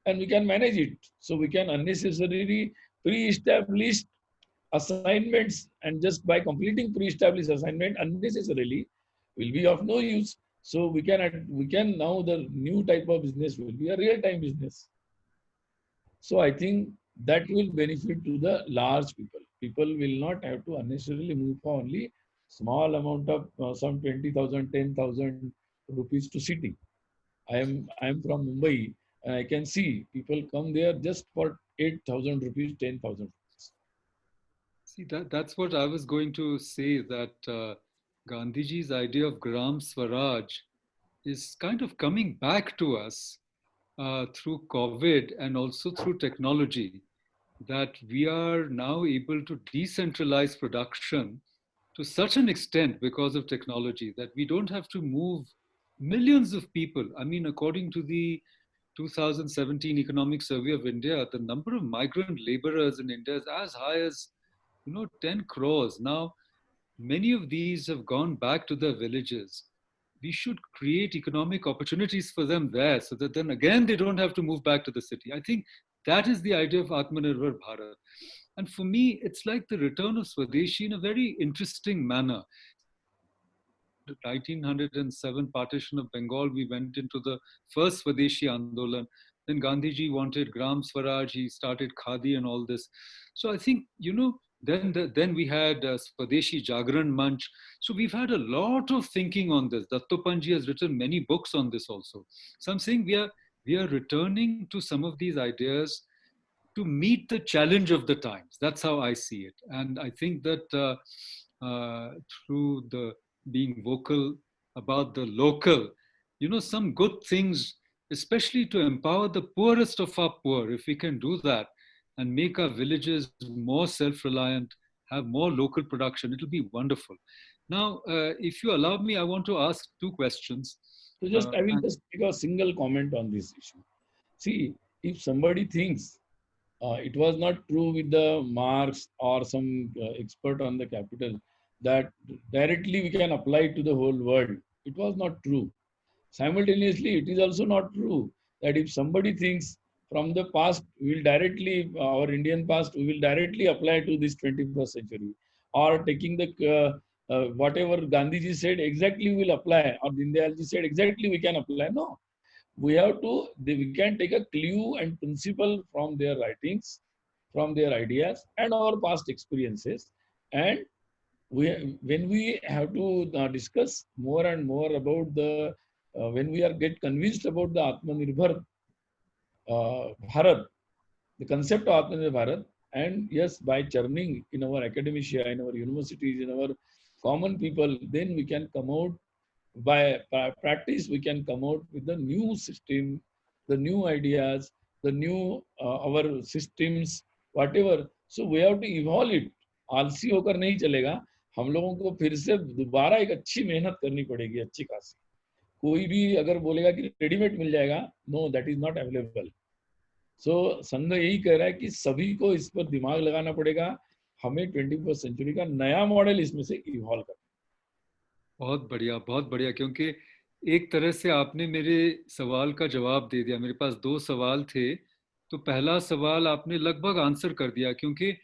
and we can manage it. So we can unnecessarily pre-establish assignments, and just by completing pre-established assignment unnecessarily will be of no use. So we can now, the new type of business will be a real-time business. So I think that will benefit to the large people. People will not have to unnecessarily move for only small amount of some 20,000, 10,000 rupees to city. I am from Mumbai, and I can see people come there just for 8,000 rupees, 10,000 rupees. See, that's what I was going to say, that Gandhiji's idea of Gram Swaraj is kind of coming back to us through COVID and also through technology, that we are now able to decentralize production to such an extent because of technology that we don't have to move millions of people. I mean, according to the 2017 Economic Survey of India, the number of migrant laborers in India is as high as 10 crores. Now, many of these have gone back to their villages. We should create economic opportunities for them there so that then again they don't have to move back to the city. I think that is the idea of Atmanirbhar Bharat. And for me, it's like the return of Swadeshi in a very interesting manner. 1907 partition of Bengal, we went into the first Swadeshi Andolan. Then Gandhiji wanted Gram Swaraj, he started Khadi and all this. So I think, then we had Swadeshi Jagran Manch. So we've had a lot of thinking on this. Dattopanji has written many books on this also. So I'm saying we are returning to some of these ideas to meet the challenge of the times. That's how I see it. And I think that through the being vocal about the local, some good things, especially to empower the poorest of our poor, if we can do that and make our villages more self-reliant, have more local production, it'll be wonderful. Now, if you allow me, I want to ask two questions. So I will just make a single comment on this issue. See, if somebody thinks it was not true with the Marx or some expert on the capital, that directly we can apply to the whole world. It was not true. Simultaneously, it is also not true that if somebody thinks from the past, we will directly, our Indian past, we will directly apply to this 21st century, or taking the whatever Gandhiji said exactly will apply, or Deen Dayalji said exactly we can apply. No, we have to, we can take a clue and principle from their writings, from their ideas and our past experiences. And when we have to discuss more and more about the, when we are get convinced about the Atmanirbhar Bharat, the concept of Atmanirbhar Bharat, and yes, by churning in our academia, in our universities, in our common people, then we can come out, by practice, we can come out with the new system, the new ideas, the new our systems, whatever. So we have to evolve it. आलसी होकर नहीं चलेगा, हम लोगों को फिर से दोबारा एक अच्छी मेहनत करनी पड़ेगी, अच्छी खासी. कोई भी अगर बोलेगा कि रेडीमेड मिल जाएगा, no, that is not available. So Sangh यही कह रहा है कि सभी को इस पर दिमाग लगाना पड़ेगा, हमें 21st सेंचुरी का नया मॉडल इसमें से इवॉल्व करना. बहुत बढ़िया, क्योंकि एक तरह से आपने मेरे सवाल का जवाब दे दिया. मेरे पास दो सवाल थे, तो पहला सवाल आपने लगभग आंसर कर दिया, क्योंकि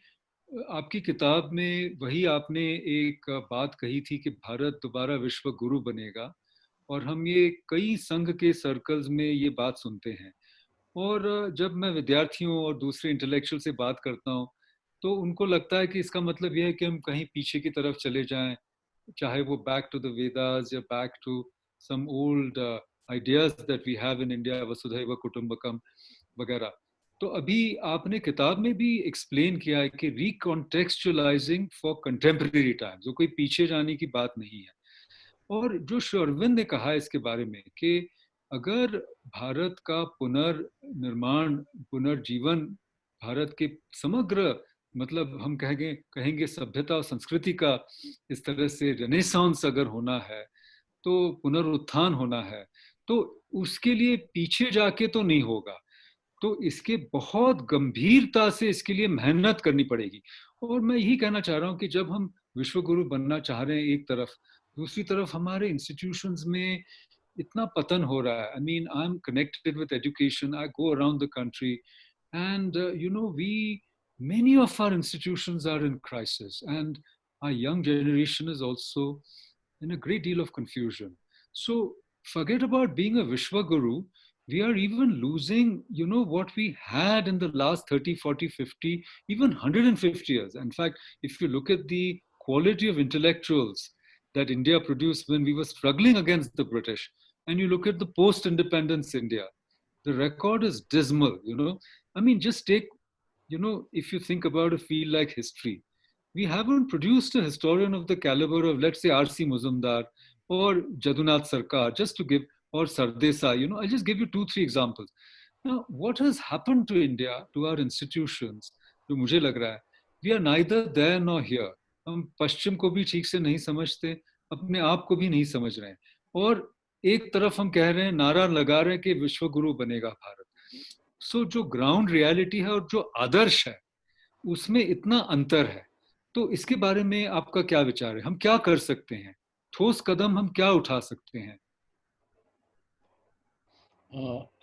आपकी किताब में वही आपने एक बात कही थी कि भारत दोबारा विश्व गुरु बनेगा, और हम ये कई संघ के सर्कल्स में ये बात सुनते हैं. और जब मैं विद्यार्थियों और दूसरे इंटेलेक्चुअल से बात करता हूँ, तो उनको लगता है कि इसका मतलब यह है कि हम कहीं पीछे की तरफ चले जाएं, चाहे वो बैक टू द वेदास या back to some old ideas that we have in India, vasudhaiva kutumbakam वगैरह. तो अभी आपने किताब में भी एक्सप्लेन किया है कि रिकॉन्टेक्चुअलाइजिंग फॉर कंटेम्परेरी टाइम्स, जो कोई पीछे जाने की बात नहीं है. और जो श्री अरविंद ने कहा है इसके बारे में कि अगर भारत का पुनर्निर्माण, पुनर्जीवन, भारत के समग्र, मतलब हम कहेंगे सभ्यता और संस्कृति का इस तरह से रेनेसांस अगर होना है, तो पुनरुत्थान होना है, तो उसके लिए पीछे जाके तो नहीं होगा. तो इसके बहुत गंभीरता से इसके लिए मेहनत करनी पड़ेगी। और मैं यही कहना चाह रहा हूँ कि जब हम विश्व गुरु बनना चाह रहे हैं एक तरफ, दूसरी तरफ हमारे इंस्टीट्यूशंस में इतना पतन हो रहा है. I mean, I'm connected with education. I go around the country, and many of our institutions are in crisis, and our young generation is also in a great deal of confusion. So forget about being a Vishwa Guru. We are even losing, what we had in the last 30, 40, 50, even 150 years. In fact, if you look at the quality of intellectuals that India produced when we were struggling against the British, and you look at the post-independence India, the record is dismal. I mean, just take, if you think about a field like history, we haven't produced a historian of the caliber of, let's say, R.C. Muzumdar or Jadunath Sarkar, just to give, or Sardesai. I'll just give you 2-3 examples. Now, what has happened to India, to our institutions, जो मुझे लग रहा है, we are neither there nor here. हम पश्चिम को भी ठीक से नहीं समझते, अपने आप को भी नहीं समझ रहे हैं, और एक तरफ हम कह रहे हैं, नारा लगा रहे हैं कि विश्व गुरु बनेगा भारत. सो जो ग्राउंड रियलिटी है और जो आदर्श है, उसमें इतना अंतर है. तो इसके बारे में आपका क्या विचार है? हम क्या कर सकते हैं? ठोस कदम हम क्या उठा सकते हैं?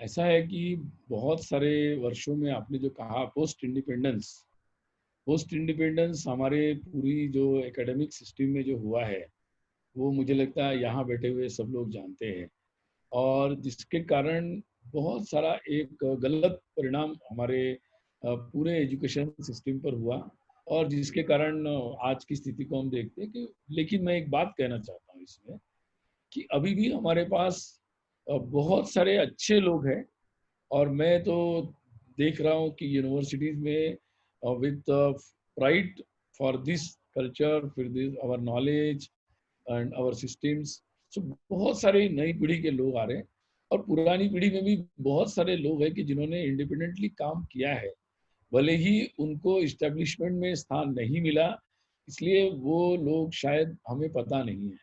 ऐसा है कि बहुत सारे वर्षों में आपने जो कहा पोस्ट इंडिपेंडेंस हमारे पूरी जो एकेडमिक सिस्टम में जो हुआ है, वो मुझे लगता है यहाँ बैठे हुए सब लोग जानते हैं, और जिसके कारण बहुत सारा एक गलत परिणाम हमारे पूरे एजुकेशन सिस्टम पर हुआ, और जिसके कारण आज की स्थिति को हम देखते हैं कि, लेकिन मैं एक बात कहना चाहता हूँ इसमें कि अभी भी हमारे पास बहुत सारे अच्छे लोग हैं, और मैं तो देख रहा हूँ कि यूनिवर्सिटीज में with pride for this culture, for this our knowledge and our systems, so बहुत सारे नई पीढ़ी के लोग आ रहे हैं, और पुरानी पीढ़ी में भी बहुत सारे लोग हैं कि जिन्होंने इंडिपेंडेंटली काम किया है, भले ही उनको इस्टेब्लिशमेंट में स्थान नहीं मिला, इसलिए वो लोग शायद हमें पता नहीं है,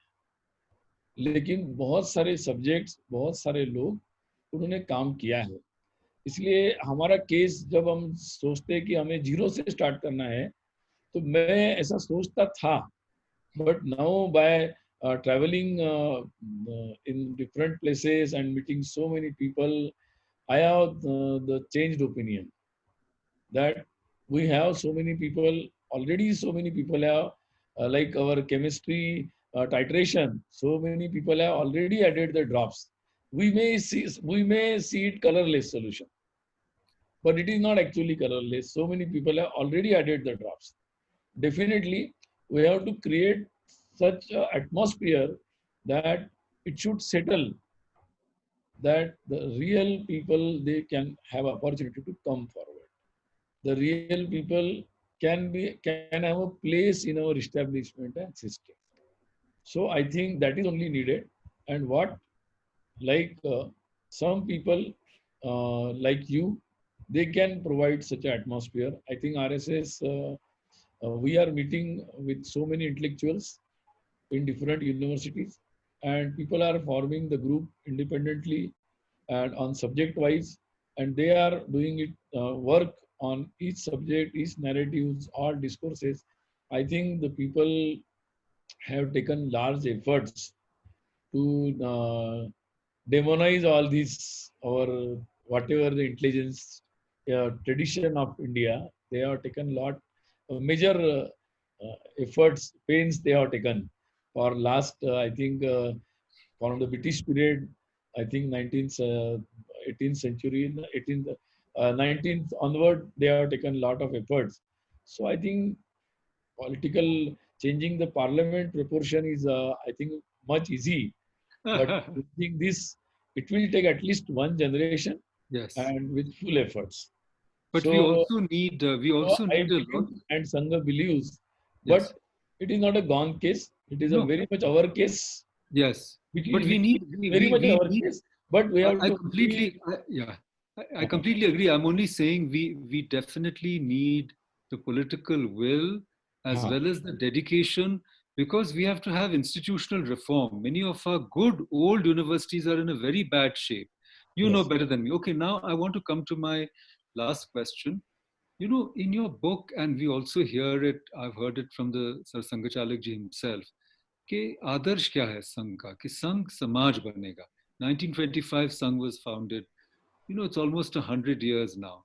लेकिन बहुत सारे सब्जेक्ट्स, बहुत सारे लोग उन्होंने काम किया है. इसलिए हमारा केस जब हम सोचते हैं कि हमें जीरो से स्टार्ट करना है, तो मैं ऐसा सोचता था, but now by traveling in different places and meeting so many people, I have the changed opinion that we have so many people already. So many people have like our chemistry titration. So many people have already added the drops. We may see it colorless solution, but it is not actually colorless. So many people have already added the drops. Definitely, we have to create such an atmosphere that it should settle, that the real people, they can have opportunity to come forward. The real people can have a place in our establishment and system. So I think that is only needed. And what, like some people like you, they can provide such an atmosphere. I think RSS, we are meeting with so many intellectuals in different universities, and people are forming the group independently and on subject wise, and they are doing it work on each subject, each narratives or discourses. I think the people have taken large efforts to demonize all these, or whatever the intelligence tradition of India. They have taken major efforts, pains they have taken for last, I think, from the British period, I think 18th century, 19th onward, they have taken a lot of efforts. So I think changing the parliament proportion is, I think, much easy. But I think it will take at least one generation, yes, and with full efforts. But so, we also need a lot. And Sangha believes, yes, but it is not a gone case. It is a very much our case. Yes, but we need very much our case. But we have I completely agree. I'm only saying we definitely need the political will as well as the dedication, because we have to have institutional reform. Many of our good old universities are in a very bad shape. You know Yes. better than me. Okay, now I want to come to my last question. You know, in your book, and we also hear it, I've heard it from the Sir Sangachalak ji himself, कि आदर्श क्या है संघ का, कि संघ समाज बनेगा. 1925 संघ was founded. You know, it's almost 100 years now.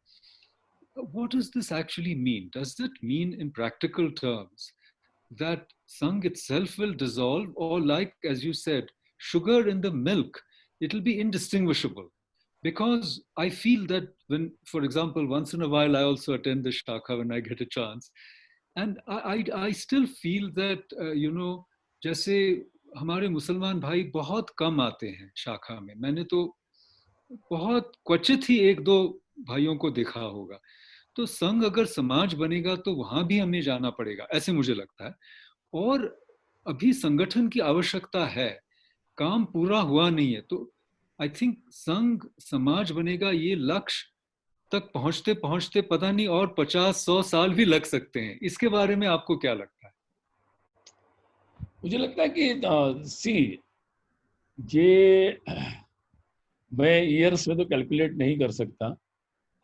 What does this actually mean? Does that mean in practical terms that Sangh itself will dissolve, or like, as you said, sugar in the milk, it'll be indistinguishable? Because I feel that when, for example, once in a while, I also attend the Shakha when I get a chance. And I still feel that, you know, जैसे हमारे मुसलमान भाई बहुत कम आते हैं शाखा में. मैंने तो बहुत क्वचित ही एक दो भाइयों को देखा होगा. तो संघ अगर समाज बनेगा तो वहां भी हमें जाना पड़ेगा, ऐसे मुझे लगता है. और अभी संगठन की आवश्यकता है, काम पूरा हुआ नहीं है. तो आई थिंक संघ समाज बनेगा, ये लक्ष्य तक पहुंचते पहुंचते पता नहीं और 50-100 साल भी लग सकते हैं. इसके बारे में आपको क्या लगता है? मुझे लगता है कि सी ये मैं ईयर्स में तो कैलकुलेट नहीं कर सकता,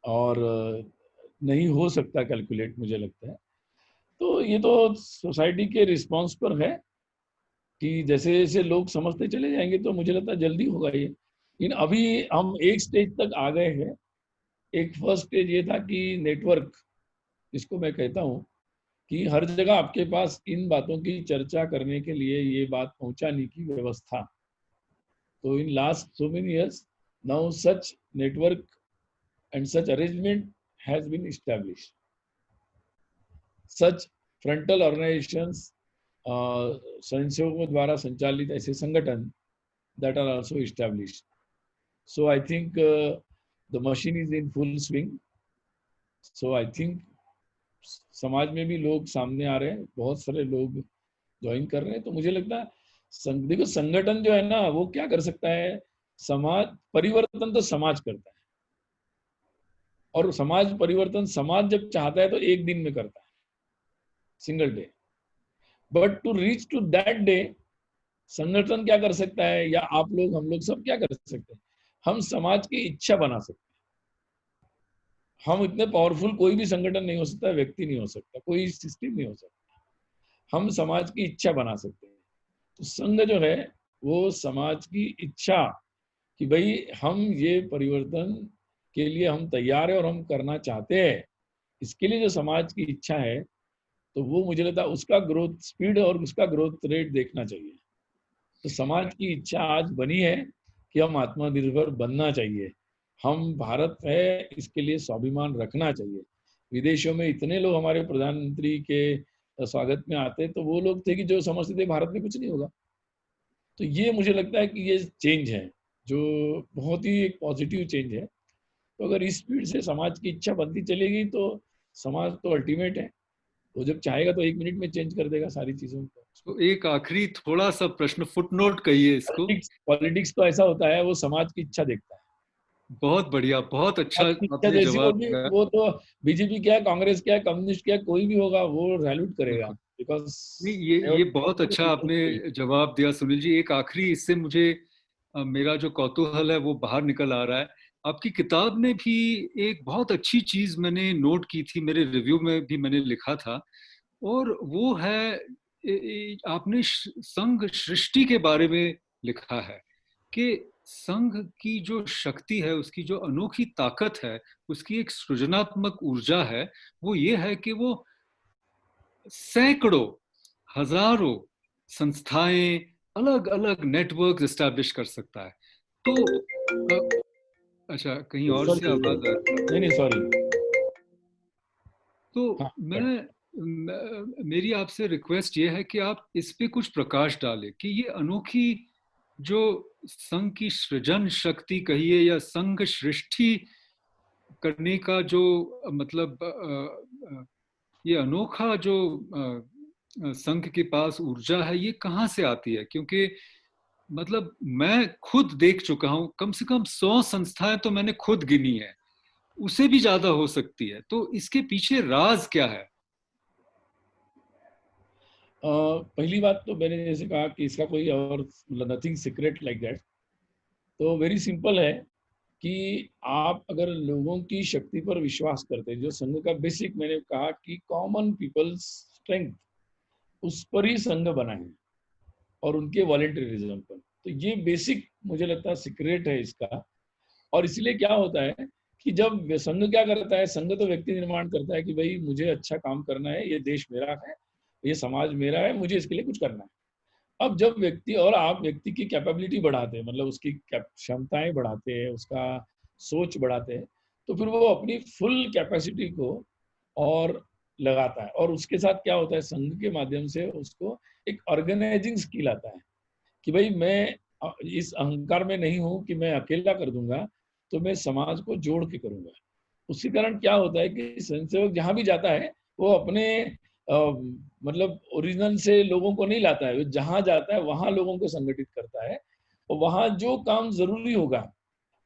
और नहीं हो सकता कैलकुलेट, मुझे लगता है. तो ये तो सोसाइटी के रिस्पॉन्स पर है कि जैसे जैसे लोग समझते चले जाएंगे तो मुझे लगता है जल्दी होगा ये. लेकिन अभी हम एक स्टेज तक आ गए हैं. एक फर्स्ट स्टेज ये था कि नेटवर्क, जिसको मैं कहता हूँ कि हर जगह आपके पास इन बातों की चर्चा करने के लिए ये बात पहुंचाने की व्यवस्था. तो in last so many years now such network and such arrangement has been established. Such frontal organisations, स्वयंसेवकों द्वारा संचालित ऐसे संगठन that are also established. So I think the machine is in full swing. So I think समाज में भी लोग सामने आ रहे हैं, बहुत सारे लोग ज्वाइन कर रहे हैं. तो मुझे लगता है देखो, संगठन जो है ना वो क्या कर सकता है, समाज परिवर्तन तो समाज करता है, और समाज परिवर्तन समाज जब चाहता है तो एक दिन में करता है, single day. But to reach to that day संगठन क्या कर सकता है, या आप लोग हम लोग सब क्या कर सकते हैं, हम समाज की इच्छा बना सकते हैं. हम इतने पावरफुल कोई भी संगठन नहीं हो सकता, व्यक्ति नहीं हो सकता, कोई सिस्टम नहीं हो सकता. हम समाज की इच्छा बना सकते हैं. तो संघ जो है वो समाज की इच्छा कि भाई हम ये परिवर्तन के लिए हम तैयार है और हम करना चाहते हैं, इसके लिए जो समाज की इच्छा है, तो वो मुझे लगता है उसका ग्रोथ स्पीड और उसका ग्रोथ रेट देखना चाहिए. तो समाज की इच्छा आज बनी है कि हम आत्मनिर्भर बनना चाहिए. हम भारत है इसके लिए स्वाभिमान रखना चाहिए. विदेशों में इतने लोग हमारे प्रधानमंत्री के स्वागत में आते, तो वो लोग थे कि जो समझते थे भारत में कुछ नहीं होगा. तो ये मुझे लगता है कि ये चेंज है जो बहुत ही एक पॉजिटिव चेंज है. तो अगर इस स्पीड से समाज की इच्छा बनती चलेगी तो समाज तो अल्टीमेट है, वो जब चाहेगा तो 1 मिनट में चेंज कर देगा सारी चीजों को. तो एक आखिरी थोड़ा सा प्रश्न, फुटनोट कहिए इसको. पॉलिटिक्स तो ऐसा होता है, वो समाज की इच्छा देखता है. बहुत बढ़िया, बहुत अच्छा इच्छा आपने जैसी जवाब होगी, दिया. वो तो बीजेपी क्या है, कांग्रेस क्या है, कम्युनिस्ट क्या है, कोई भी होगा वो सैल्यूट करेगा. बिकॉज नहीं, ये बहुत अच्छा आपने जवाब दिया सुनील जी. एक आखिरी इससे मुझे मेरा जो कौतूहल है वो बाहर निकल आ रहा है. आपकी किताब में भी एक बहुत अच्छी चीज मैंने नोट की थी, मेरे रिव्यू में भी मैंने लिखा था, और वो है आपने संघ सृष्टि के बारे में लिखा है कि संघ की जो शक्ति है, उसकी जो अनोखी ताकत है, उसकी एक सृजनात्मक ऊर्जा है. वो ये है कि वो सैकड़ों हजारों संस्थाएं, अलग अलग नेटवर्क एस्टैब्लिश कर सकता है. तो अच्छा, कहीं और से आवाज आ रही है. नहीं सॉरी. तो मेरी आपसे रिक्वेस्ट ये है कि आप इस पे कुछ प्रकाश डालें कि ये अनोखी जो संघ की सृजन शक्ति कहिए या संघ सृष्टि करने का जो मतलब ये अनोखा जो संघ के पास ऊर्जा है, ये कहाँ से आती है? क्योंकि मतलब मैं खुद देख चुका हूं, कम से कम 100 संस्थाएं तो मैंने खुद गिनी है, उसे भी ज्यादा हो सकती है. तो इसके पीछे राज क्या है? पहली बात तो मैंने जैसे कहा कि इसका कोई और नथिंग सीक्रेट लाइक दैट. तो वेरी सिंपल है कि आप अगर लोगों की शक्ति पर विश्वास करते हैं, जो संघ का बेसिक मैंने कहा कि कॉमन पीपल्स स्ट्रेंथ, उस पर ही संघ बना है और उनके वॉलंटियरिज्म पर। तो ये बेसिक मुझे लगता है सीक्रेट है इसका। और इसलिए क्या होता है कि जब संघ क्या करता है, संघ तो व्यक्ति निर्माण करता है कि भाई मुझे अच्छा काम करना है, ये देश मेरा है, ये समाज मेरा है, मुझे इसके लिए कुछ करना है। अब जब व्यक्ति और आप व्यक्ति की कैपेबिलिटी बढ़ाते हैं, मतलब उसकी क्षमताएं बढ़ाते हैं, उसका सोच बढ़ाते हैं, तो फिर वो अपनी फुल कैपेसिटी को और लगाता है। और उसके साथ क्या होता है, संघ के माध्यम से उसको एक ऑर्गेनाइजिंग स्किल आता है कि भाई मैं इस अहंकार में नहीं हूं कि मैं अकेला कर दूंगा, तो मैं समाज को जोड़ के करूंगा। उसी कारण क्या होता है कि स्वयंसेवक जहां भी जाता है वो अपने मतलब ओरिजिनल से लोगों को नहीं लाता है, वो जहां जाता है वहां लोगों को संगठित करता है, और वहां जो काम जरूरी होगा,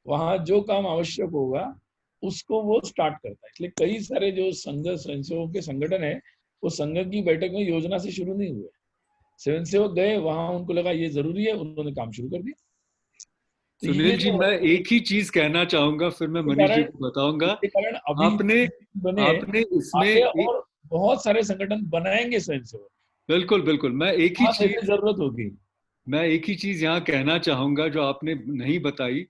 वहां जो काम आवश्यक होगा, उसको वो स्टार्ट करता है। इसलिए कई सारे जो संघ स्वयंसेवकों के संगठन है, वो संघ की बैठक में योजना से शुरू नहीं हुए। स्वयंसेवक गए वहां, उनको लगा ये जरूरी है, उन्होंने काम शुरू कर दिया। तो ये सुनील जी, जो मैं एक ही चीज कहना चाहूंगा, फिर मैं मनीष जी को बताऊंगा। इसके कारण अभी आपने बने, आपने इसमें आगे और बहुत सारे संगठन बनाएंगे स्वयंसेवक, बिल्कुल बिल्कुल, मैं एक ही चीज यहाँ कहना चाहूंगा जो आपने नहीं बताई,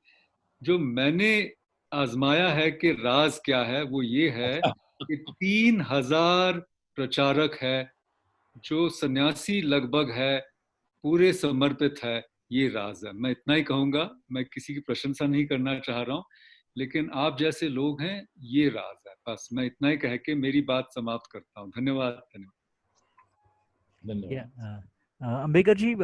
जो मैंने आजमाया है कि राज क्या है, वो ये है कि 3000 प्रचारक है, जो सन्यासी लगभग है, पूरे समर्पित है। ये राज है। मैं इतना ही कहूंगा, मैं किसी की प्रशंसा नहीं करना चाह रहा हूं, लेकिन आप जैसे लोग हैं, ये राज है। बस मैं इतना ही कह के मेरी बात समाप्त करता हूं। धन्यवाद। धन्यवाद। Ambedkar ji,